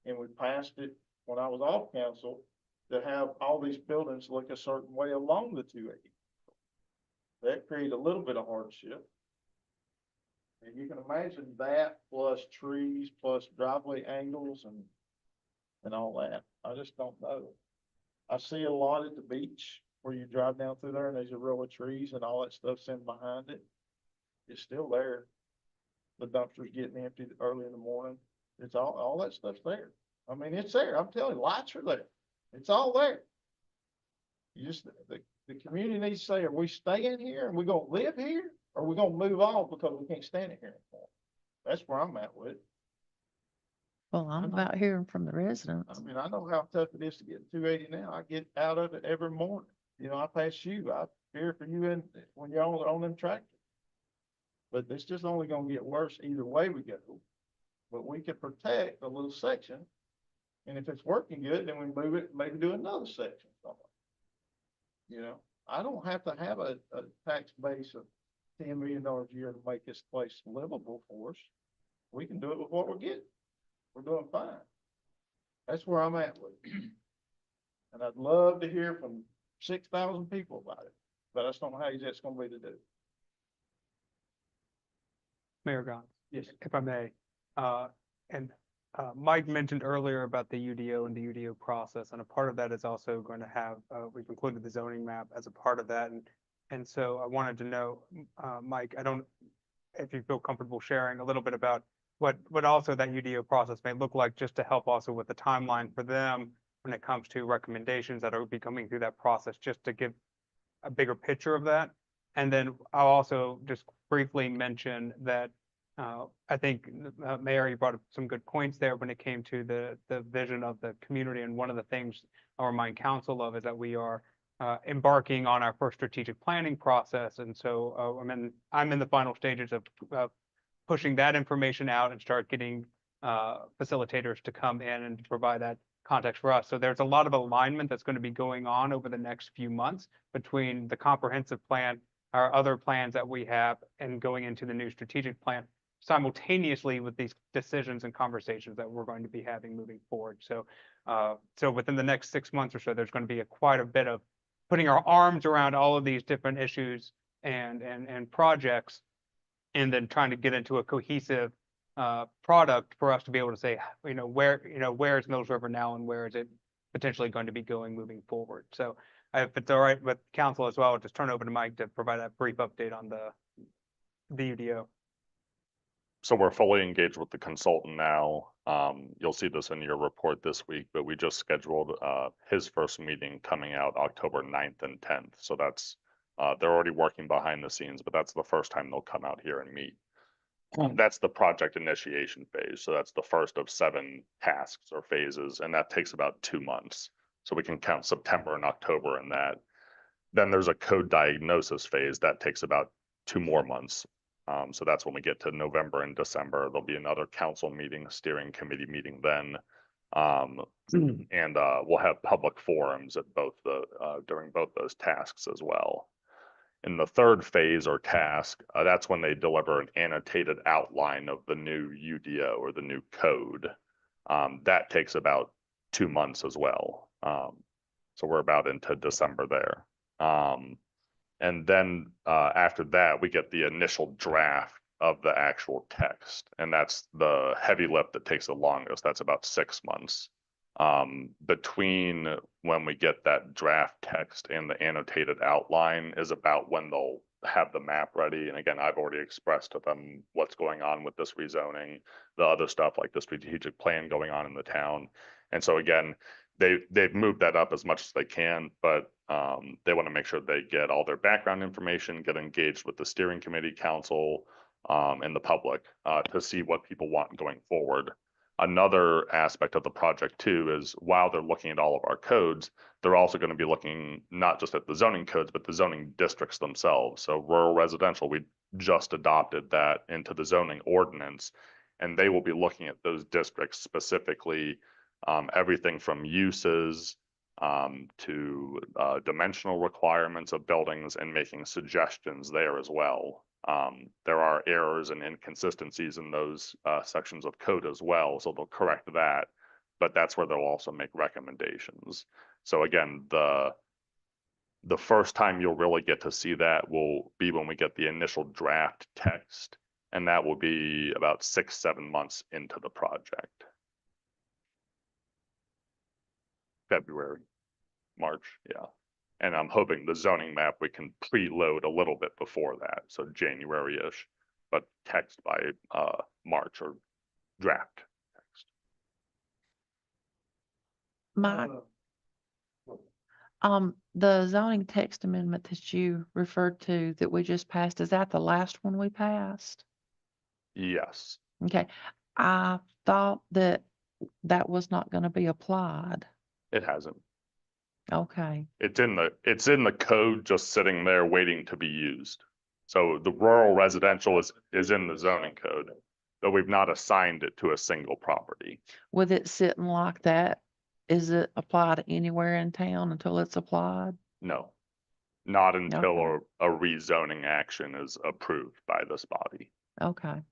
and we passed it when I was off council to have all these buildings look a certain way along the 280. That created a little bit of hardship. And you can imagine that plus trees, plus driveway angles and all that. I just don't know. I see a lot at the beach where you drive down through there and there's a row of trees and all that stuff's in behind it. It's still there. The dumpster's getting emptied early in the morning. It's all that stuff's there. I mean, it's there. I'm telling you, lights are there. It's all there. You just, the community needs to say, are we staying here and we're going to live here? Or are we going to move on because we can't stand it here anymore? That's where I'm at with it. Well, I'm about hearing from the residents. I mean, I know how tough it is to get 280 now. I get out of it every morning. I pass you. I fear for you when you're on them tractors. But it's just only going to get worse either way we go. But we can protect a little section. And if it's working good, then we move it, maybe do another section somewhere. I don't have to have a tax base of $10 million a year to make this place livable for us. We can do it with what we're getting. We're doing fine. That's where I'm at with it. And I'd love to hear from 6,000 people about it, but I just don't know how easy that's going to be to do. Mayor Gons, Yes. if I may, Mike mentioned earlier about the UDO and the UDO process, and a part of that is also going to have, we've included the zoning map as a part of that, and so I wanted to know, Mike, if you feel comfortable sharing a little bit about what also that UDO process may look like, just to help also with the timeline for them when it comes to recommendations that will be coming through that process, just to give a bigger picture of that. And then I'll also just briefly mention that I think, Mayor, you brought up some good points there when it came to the vision of the community. And one of the things I'll remind council of is that we are embarking on our first strategic planning process. And so I'm in the final stages of pushing that information out and start getting facilitators to come in and to provide that context for us. So there's a lot of alignment that's going to be going on over the next few months between the comprehensive plan, our other plans that we have, and going into the new strategic plan simultaneously with these decisions and conversations that we're going to be having moving forward. So so within the next 6 months or so, there's going to be quite a bit of putting our arms around all of these different issues and projects, and then trying to get into a cohesive product for us to be able to say, where is Mills River now and where is it potentially going to be going moving forward. So if it's all right with council as well, I'll just turn over to Mike to provide a brief update on the UDO. So we're fully engaged with the consultant now. You'll see this in your report this week, but we just scheduled his first meeting coming out October 9th and 10th. So that's, they're already working behind the scenes, but that's the first time they'll come out here and meet. That's the project initiation phase. So that's the first of 7 tasks or phases, and that takes about 2 months. So we can count September and October in that. Then there's a code diagnosis phase that takes about 2 more months. So that's when we get to November and December. There'll be another council meeting, steering committee meeting then. And we'll have public forums at both during both those tasks as well. In the third phase or task, that's when they deliver an annotated outline of the new UDO or the new code. That takes about 2 months as well. So we're about into December there. And then after that, we get the initial draft of the actual text. And that's the heavy lift that takes the longest. That's about 6 months. Between when we get that draft text and the annotated outline is about when they'll have the map ready. And again, I've already expressed to them what's going on with this rezoning, the other stuff like the strategic plan going on in the town. And so again, they've moved that up as much as they can, but they want to make sure they get all their background information, get engaged with the steering committee, council, and the public to see what people want going forward. Another aspect of the project too is while they're looking at all of our codes, they're also going to be looking not just at the zoning codes, but the zoning districts themselves. So rural residential, we just adopted that into the zoning ordinance, and they will be looking at those districts specifically, everything from uses to dimensional requirements of buildings and making suggestions there as well. There are errors and inconsistencies in those sections of code as well, so they'll correct that, but that's where they'll also make recommendations. So again, the first time you'll really get to see that will be when we get the initial draft text, and that will be about 6-7 months into the project. February, March, yeah. And I'm hoping the zoning map we can preload a little bit before that, so January-ish, but text by March or draft text. Mike, the zoning text amendment that you referred to that we just passed, is that the last one we passed? Yes, Okay, I thought that was not going to be applied. it hasn't. Okay, It's in the code just sitting there waiting to be used. So the rural residential is in the zoning code, but we've not assigned it to a single property. with it sitting like that, is it applied anywhere in town until it's applied? No, not until Okay. a rezoning action is approved by this body. Okay,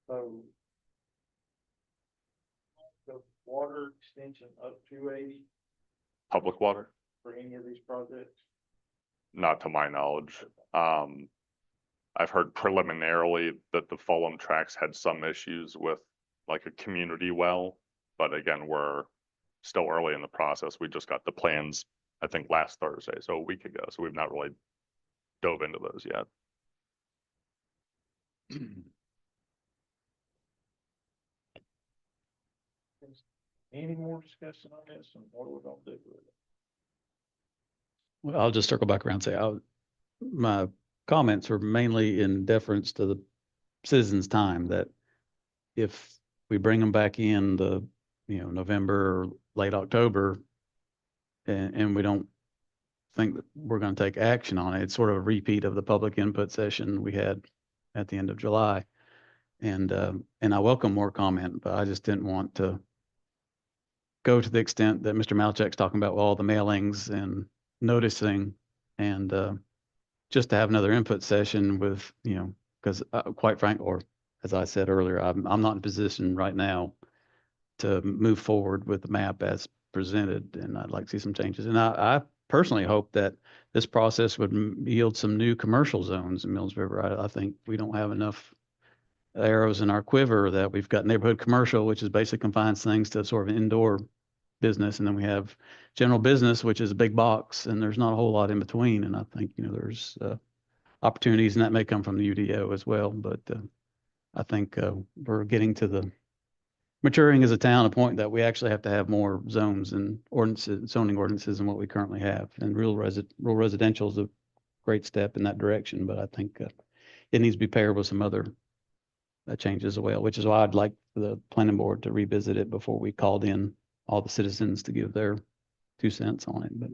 So the water extension up 280 Public water? for any of these projects? Not to my knowledge. I've heard preliminarily that the Fulham tracks had some issues with like a community well, but again, we're still early in the process. We just got the plans, I think last Thursday, so a week ago, so we've not really dove into those yet. Any more discussion on this and what are we gonna do with it? Well, I'll just circle back around and say, my comments were mainly in deference to the citizens' time, that if we bring them back in the, November or late October, and we don't think that we're going to take action on it, it's sort of a repeat of the public input session we had at the end of July. And I welcome more comment, but I just didn't want to go to the extent that Mr. Malchek's talking about all the mailings and noticing, and just to have another input session with, because quite frank, or as I said earlier, I'm not in a position right now to move forward with the map as presented, and I'd like to see some changes. And I personally hope that this process would yield some new commercial zones in Mills River. I think we don't have enough arrows in our quiver. That we've got neighborhood commercial, which is basically confines things to sort of indoor business, and then we have general business, which is a big box, and there's not a whole lot in between. And I think, there's opportunities, and that may come from the UDO as well. But I think we're getting to the maturing as a town, a point that we actually have to have more zones and ordinances, zoning ordinances than what we currently have. And rural residential is a great step in that direction, but I think it needs to be paired with some other changes as well, which is why I'd like the planning board to revisit it before we called in all the citizens to give their 2 cents on it. But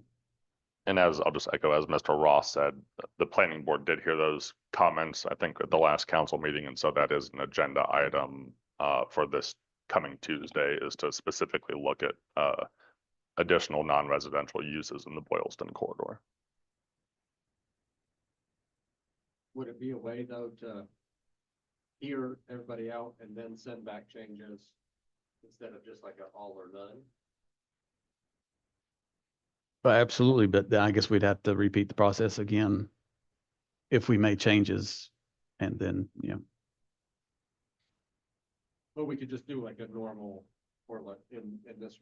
And as I'll just echo, as Mr. Ross said, the planning board did hear those comments, I think, at the last council meeting. And so that is an agenda item for this coming Tuesday, is to specifically look at additional non-residential uses in the Boylston corridor. Would it be a way though to hear everybody out and then send back changes instead of just like a all or none? absolutely, but then I guess we'd have to repeat the process again if we made changes, and then, But we could just do like a normal, or like in this,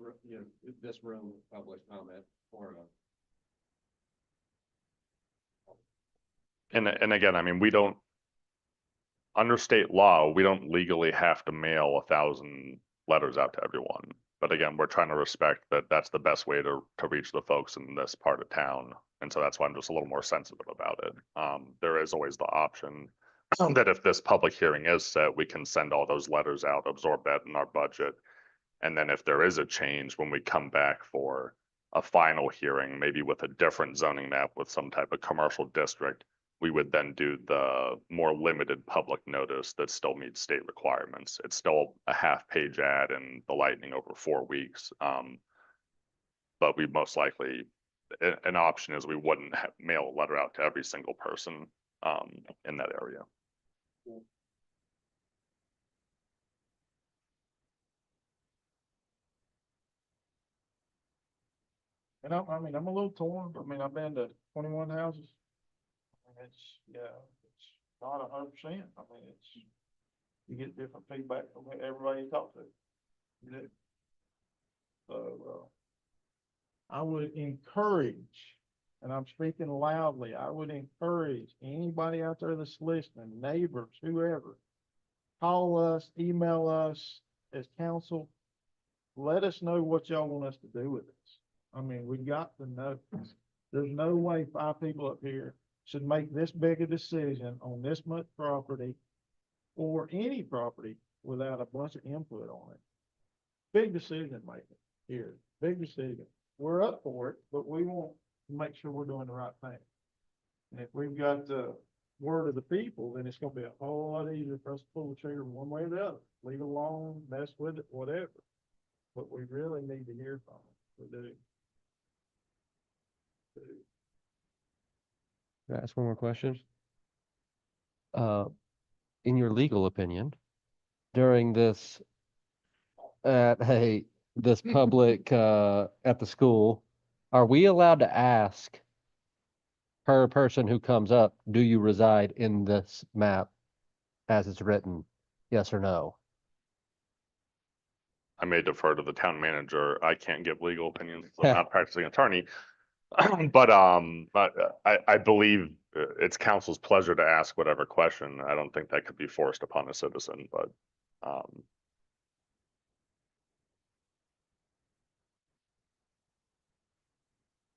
this room, public comment or And again, I mean, we don't, under state law, we don't legally have to mail 1,000 letters out to everyone. But again, we're trying to respect that that's the best way to reach the folks in this part of town. And so that's why I'm just a little more sensitive about it. There is always the option that if this public hearing is set, we can send all those letters out, absorb that in our budget. And then if there is a change, when we come back for a final hearing, maybe with a different zoning map with some type of commercial district, we would then do the more limited public notice that still meets state requirements. It's still a half-page ad and the lightning over 4 weeks. But we most likely, an option is we wouldn't mail a letter out to every single person in that area. And I mean, I'm a little torn. I mean, I've been to 21 houses. I mean, it's not 100%. I mean, you get different feedback from everybody you talk to. You do. So, I would encourage, and I'm speaking loudly, I would encourage anybody out there that's listening, neighbors, whoever, call us, email us as council. Let us know what y'all want us to do with this. I mean, we got to know. There's no way 5 people up here should make this big a decision on this much property or any property without a bunch of input on it. Big decision making here, big decision. We're up for it, but we want to make sure we're doing the right thing. And if we've got the word of the people, then it's gonna be a whole lot easier for us to pull the trigger one way or the other. Leave it alone, mess with it, whatever. But we really need to hear from them. We do. Can I ask one more question? In your legal opinion, during this, this public, at the school, are we allowed to ask per person who comes up, do you reside in this map as it's written? Yes or no? I may defer to the town manager. I can't give legal opinions. I'm not a practicing attorney. But I believe it's council's pleasure to ask whatever question. I don't think that could be forced upon a citizen, but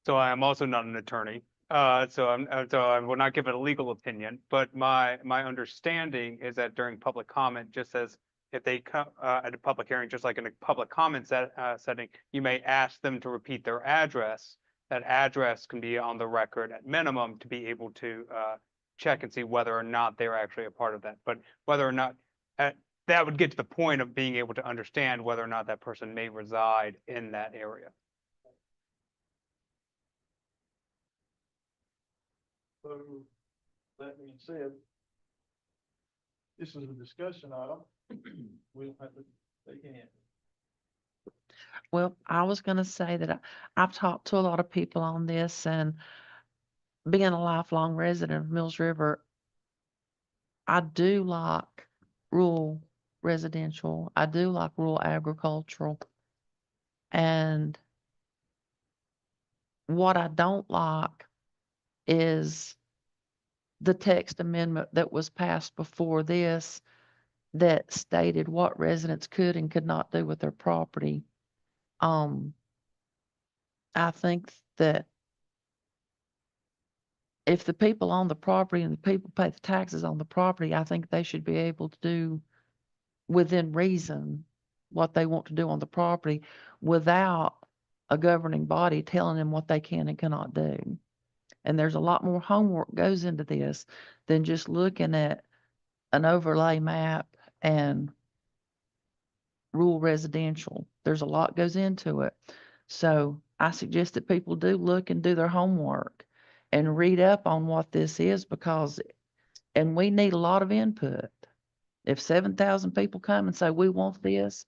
So I am also not an attorney. So I will not give it a legal opinion, but my understanding is that during public comment, just as if they come, at a public hearing, just like in a public comment setting, you may ask them to repeat their address. That address can be on the record at minimum to be able to, check and see whether or not they're actually a part of that. But whether or not, that would get to the point of being able to understand whether or not that person may reside in that area. So, that being said, this is a discussion item. We'll have to take it. Well, I was gonna say that I've talked to a lot of people on this, and being a lifelong resident of Mills River, I do like rural residential. I do like rural agricultural. And what I don't like is the text amendment that was passed before this that stated what residents could and could not do with their property. I think that if the people own the property and the people pay the taxes on the property, I think they should be able to do within reason what they want to do on the property without a governing body telling them what they can and cannot do. And there's a lot more homework goes into this than just looking at an overlay map and rural residential. There's a lot goes into it. So I suggest that people do look and do their homework and read up on what this is, because, and we need a lot of input. If 7,000 people come and say, we want this,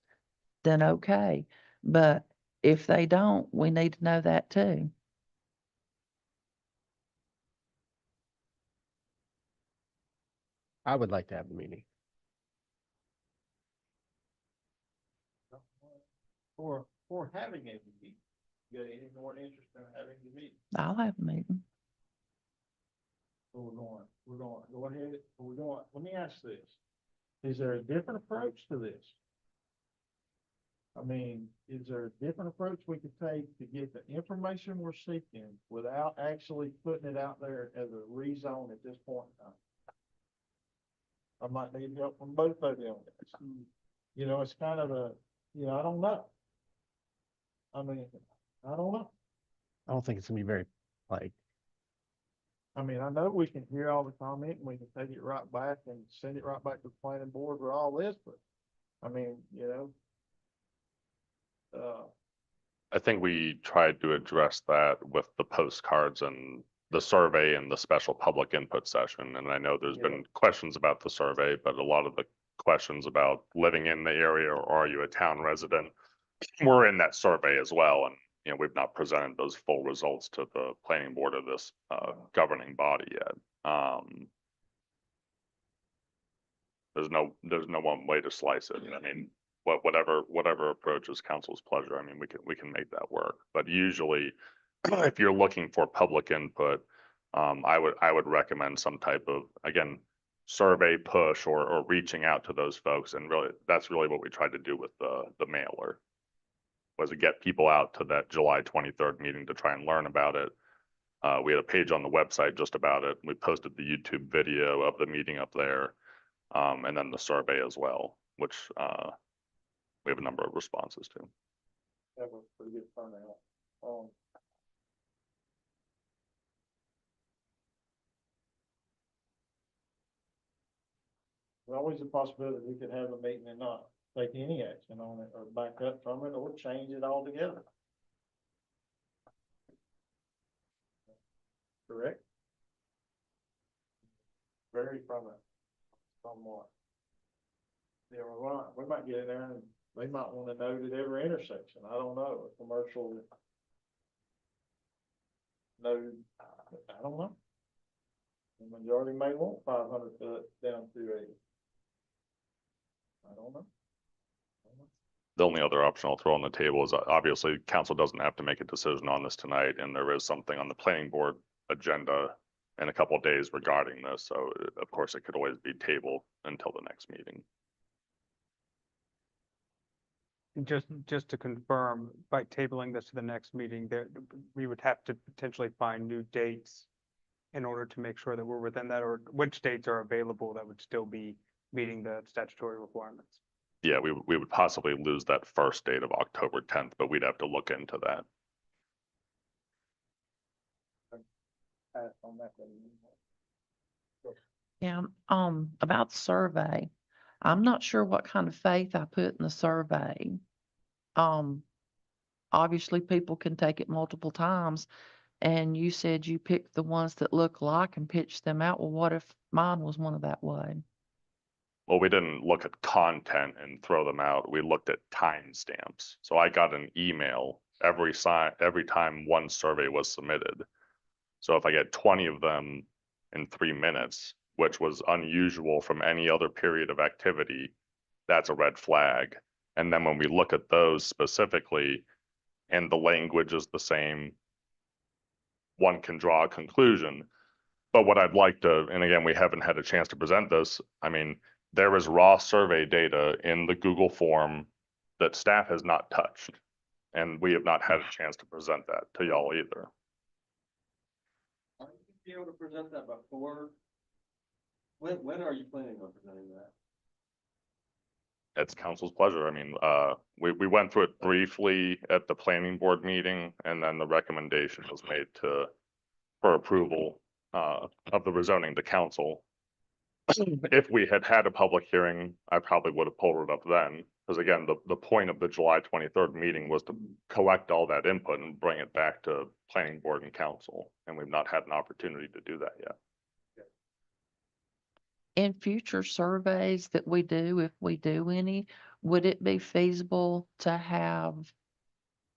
then okay. But if they don't, we need to know that too. I would like to have the meeting. For having a meeting, you got any more interest in having the meeting? I'll have a meeting. So we're going, go ahead, let me ask this. Is there a different approach to this? I mean, is there a different approach we could take to get the information we're seeking without actually putting it out there as a rezone at this point in time? I might need help from both of you on this. You know, it's kind of a, I don't know. I mean, I don't know. I don't think it's gonna be very, like, I mean, I know we can hear all the comment and we can take it right back and send it right back to the planning board with all this, but I mean, I think we tried to address that with the postcards and the survey and the special public input session. And I know there's been questions about the survey, but a lot of the questions about living in the area or are you a town resident were in that survey as well. And, we've not presented those full results to the planning board of this governing body yet. There's no one way to slice it. I mean, whatever approach is council's pleasure. I mean, we can make that work. But usually, if you're looking for public input, I would recommend some type of, again, survey push or reaching out to those folks. And really, that's really what we tried to do with the mailer, was to get people out to that July 23rd meeting to try and learn about it. We had a page on the website just about it. We posted the YouTube video of the meeting up there, and then the survey as well, which we have a number of responses to. that was pretty good turnout. There's always a possibility we could have a meeting and not take any action on it or back up from it or change it altogether. Correct? Vary from it somewhat. Yeah, we might get in there and they might want to note at every intersection. I don't know, a commercial node, I don't know. The majority may want 500 foot down 280. I don't know. The only other option I'll throw on the table is obviously council doesn't have to make a decision on this tonight, and there is something on the planning board agenda in a couple of days regarding this. So of course it could always be tabled until the next meeting. Just to confirm, by tabling this to the next meeting, there, we would have to potentially find new dates in order to make sure that we're within that, or which dates are available that would still be meeting the statutory requirements. Yeah, we would possibly lose that first date of October 10th, but we'd have to look into that. Yeah, about the survey, I'm not sure what kind of faith I put in the survey. Obviously people can take it multiple times, and you said you picked the ones that look alike and pitched them out. Well, what if mine was one of that way? Well, we didn't look at content and throw them out. We looked at timestamps. So I got an email every time one survey was submitted. So if I get 20 of them in 3 minutes, which was unusual from any other period of activity, that's a red flag. And then when we look at those specifically, and the language is the same, one can draw a conclusion. But what I'd like to, and again, we haven't had a chance to present this, I mean, there is raw survey data in the Google form that staff has not touched. And we have not had a chance to present that to y'all either. Are you be able to present that before? When are you planning on presenting that? It's council's pleasure. I mean, we went through it briefly at the planning board meeting, and then the recommendation was made for approval of the rezoning to council. If we had had a public hearing, I probably would have pulled it up then, because again, the point of the July 23rd meeting was to collect all that input and bring it back to planning board and council, and we've not had an opportunity to do that yet. In future surveys that we do, if we do any, would it be feasible to have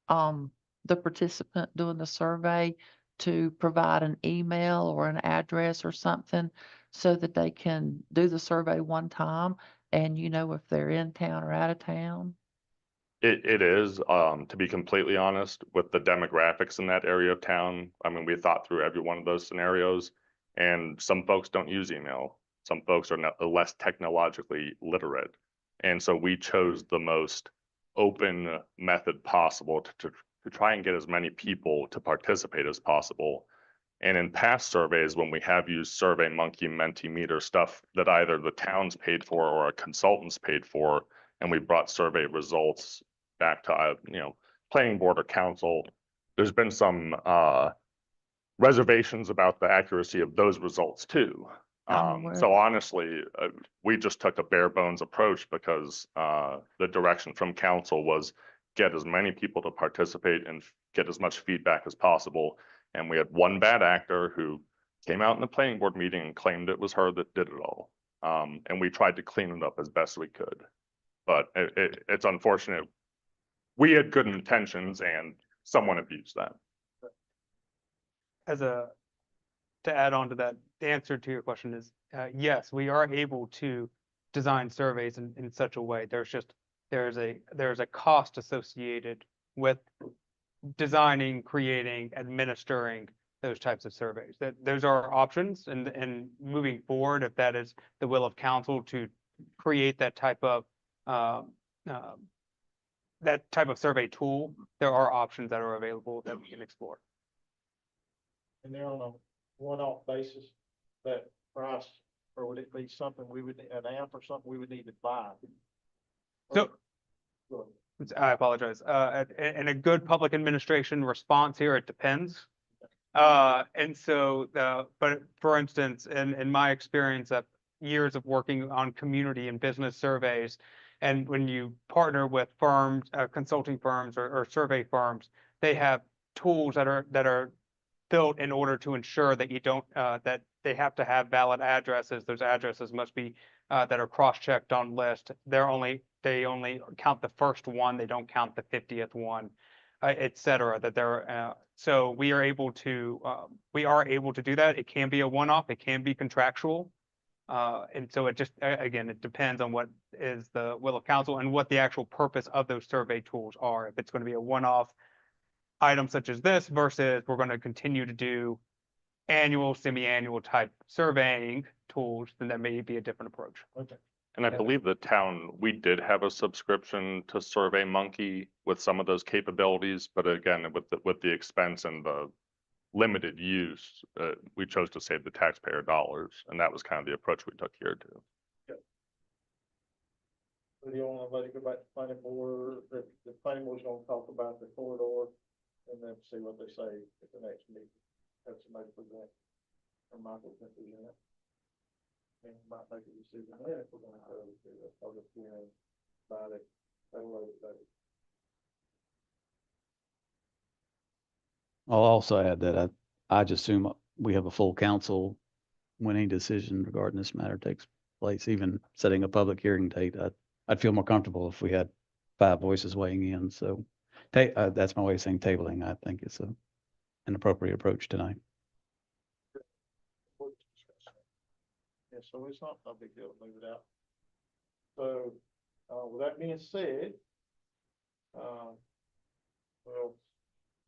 the participant doing the survey to provide an email or an address or something so that they can do the survey one time and if they're in town or out of town? It is, to be completely honest, with the demographics in that area of town. I mean, we thought through every one of those scenarios, and some folks don't use email. Some folks are less technologically literate. And so we chose the most open method possible to try and get as many people to participate as possible. And in past surveys, when we have used SurveyMonkey, Mentimeter, stuff that either the town's paid for or a consultant's paid for, and we brought survey results back to, planning board or council, there's been some reservations about the accuracy of those results too. So honestly, we just took a bare bones approach because the direction from council was get as many people to participate and get as much feedback as possible. And we had one bad actor who came out in the planning board meeting and claimed it was her that did it all. And we tried to clean it up as best we could. But it's unfortunate. We had good intentions and someone abused that. To add on to that, the answer to your question is, yes, we are able to design surveys in such a way. There's a cost associated with designing, creating, administering those types of surveys. Those are options, and moving forward, if that is the will of council to create that type of survey tool, there are options that are available that we can explore. And they're on a one-off basis, that price, or would it be something we would, an amp or something we would need to buy? So, I apologize. In a good public administration response here, it depends. And so, but for instance, in my experience of years of working on community and business surveys, and when you partner with firms, consulting firms or survey firms, they have tools that are built in order to ensure that you don't, that they have to have valid addresses. Those addresses must be that are cross-checked on list. They only count the first one. They don't count the 50th one, et cetera. So we are able to do that. It can be a one-off. It can be contractual. And so it just, again, it depends on what is the will of council and what the actual purpose of those survey tools are. If it's going to be a one-off item such as this versus we're going to continue to do annual, semi-annual type surveying tools, then that may be a different approach. Okay. And I Yeah. believe the town, we did have a subscription to Survey Monkey with some of those capabilities, but again, with the expense and the limited use, we chose to save the taxpayer dollars, and that was kind of the approach we took here too. So do you want to let it go back to planning board, the planning board's gonna talk about the corridor and then see what they say at the next meeting. Have somebody present, or Michael can present it. And might make a decision then if we're gonna go to the public hearing about it, that way, I'll also add that I just assume we have a full council when any decision regarding this matter takes place, even setting a public hearing date. I'd feel more comfortable if we had 5 voices weighing in. So that's my way of saying tabling. I think it's an appropriate approach tonight. yeah, so it's not a big deal to move it out. So, with that being said, we'll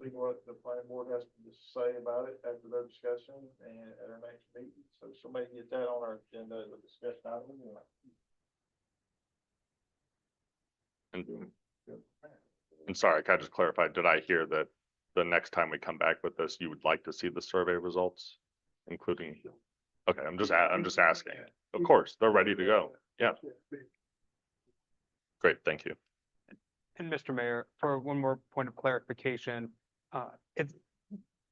see what the planning board has to say about it after their discussion and at our next meeting. So somebody get that on our agenda as a discussion item. And sorry, can I just clarify, did I hear that the next time we come back with this, you would like to see the survey results, including? Okay, I'm just asking. Of course, they're ready to go. Yeah. Great, thank you. And Mr. Mayor, for one more point of clarification, it's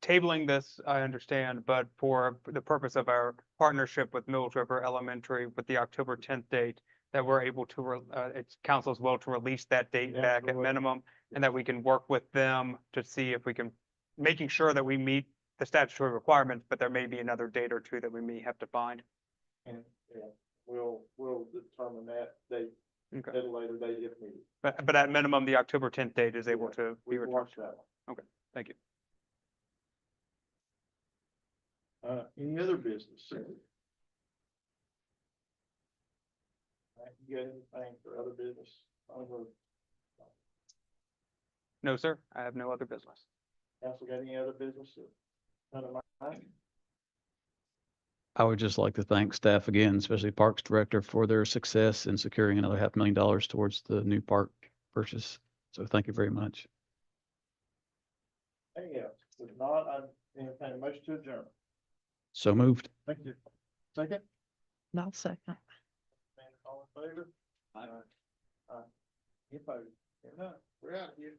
tabling this, I understand, but for the purpose of our partnership with Mills River Elementary with the October 10th date, that we're able to, it's council's will to release that date back at Absolutely. minimum, and that we can work with them to see if we can, making sure that we meet the statutory requirements, but there may be another date or two that we may have to find. And, yeah, we'll determine that date Okay. at a later date if needed. But at minimum, the October 10th date is able to We be can returned. watch that one. Thank you. Any other business? You got anything for other business? No, sir, I have no other business. Council got any other business? None of mine? I would just like to thank staff again, especially Parks Director, for their success in securing another $500,000 towards the new park purchase. So thank you very much. Anything else? If not, I entertain a motion to adjourn. So moved. Thank you. Second? I'll second. All in favor? Aye. Any opposed? Hearing none. We're out of here.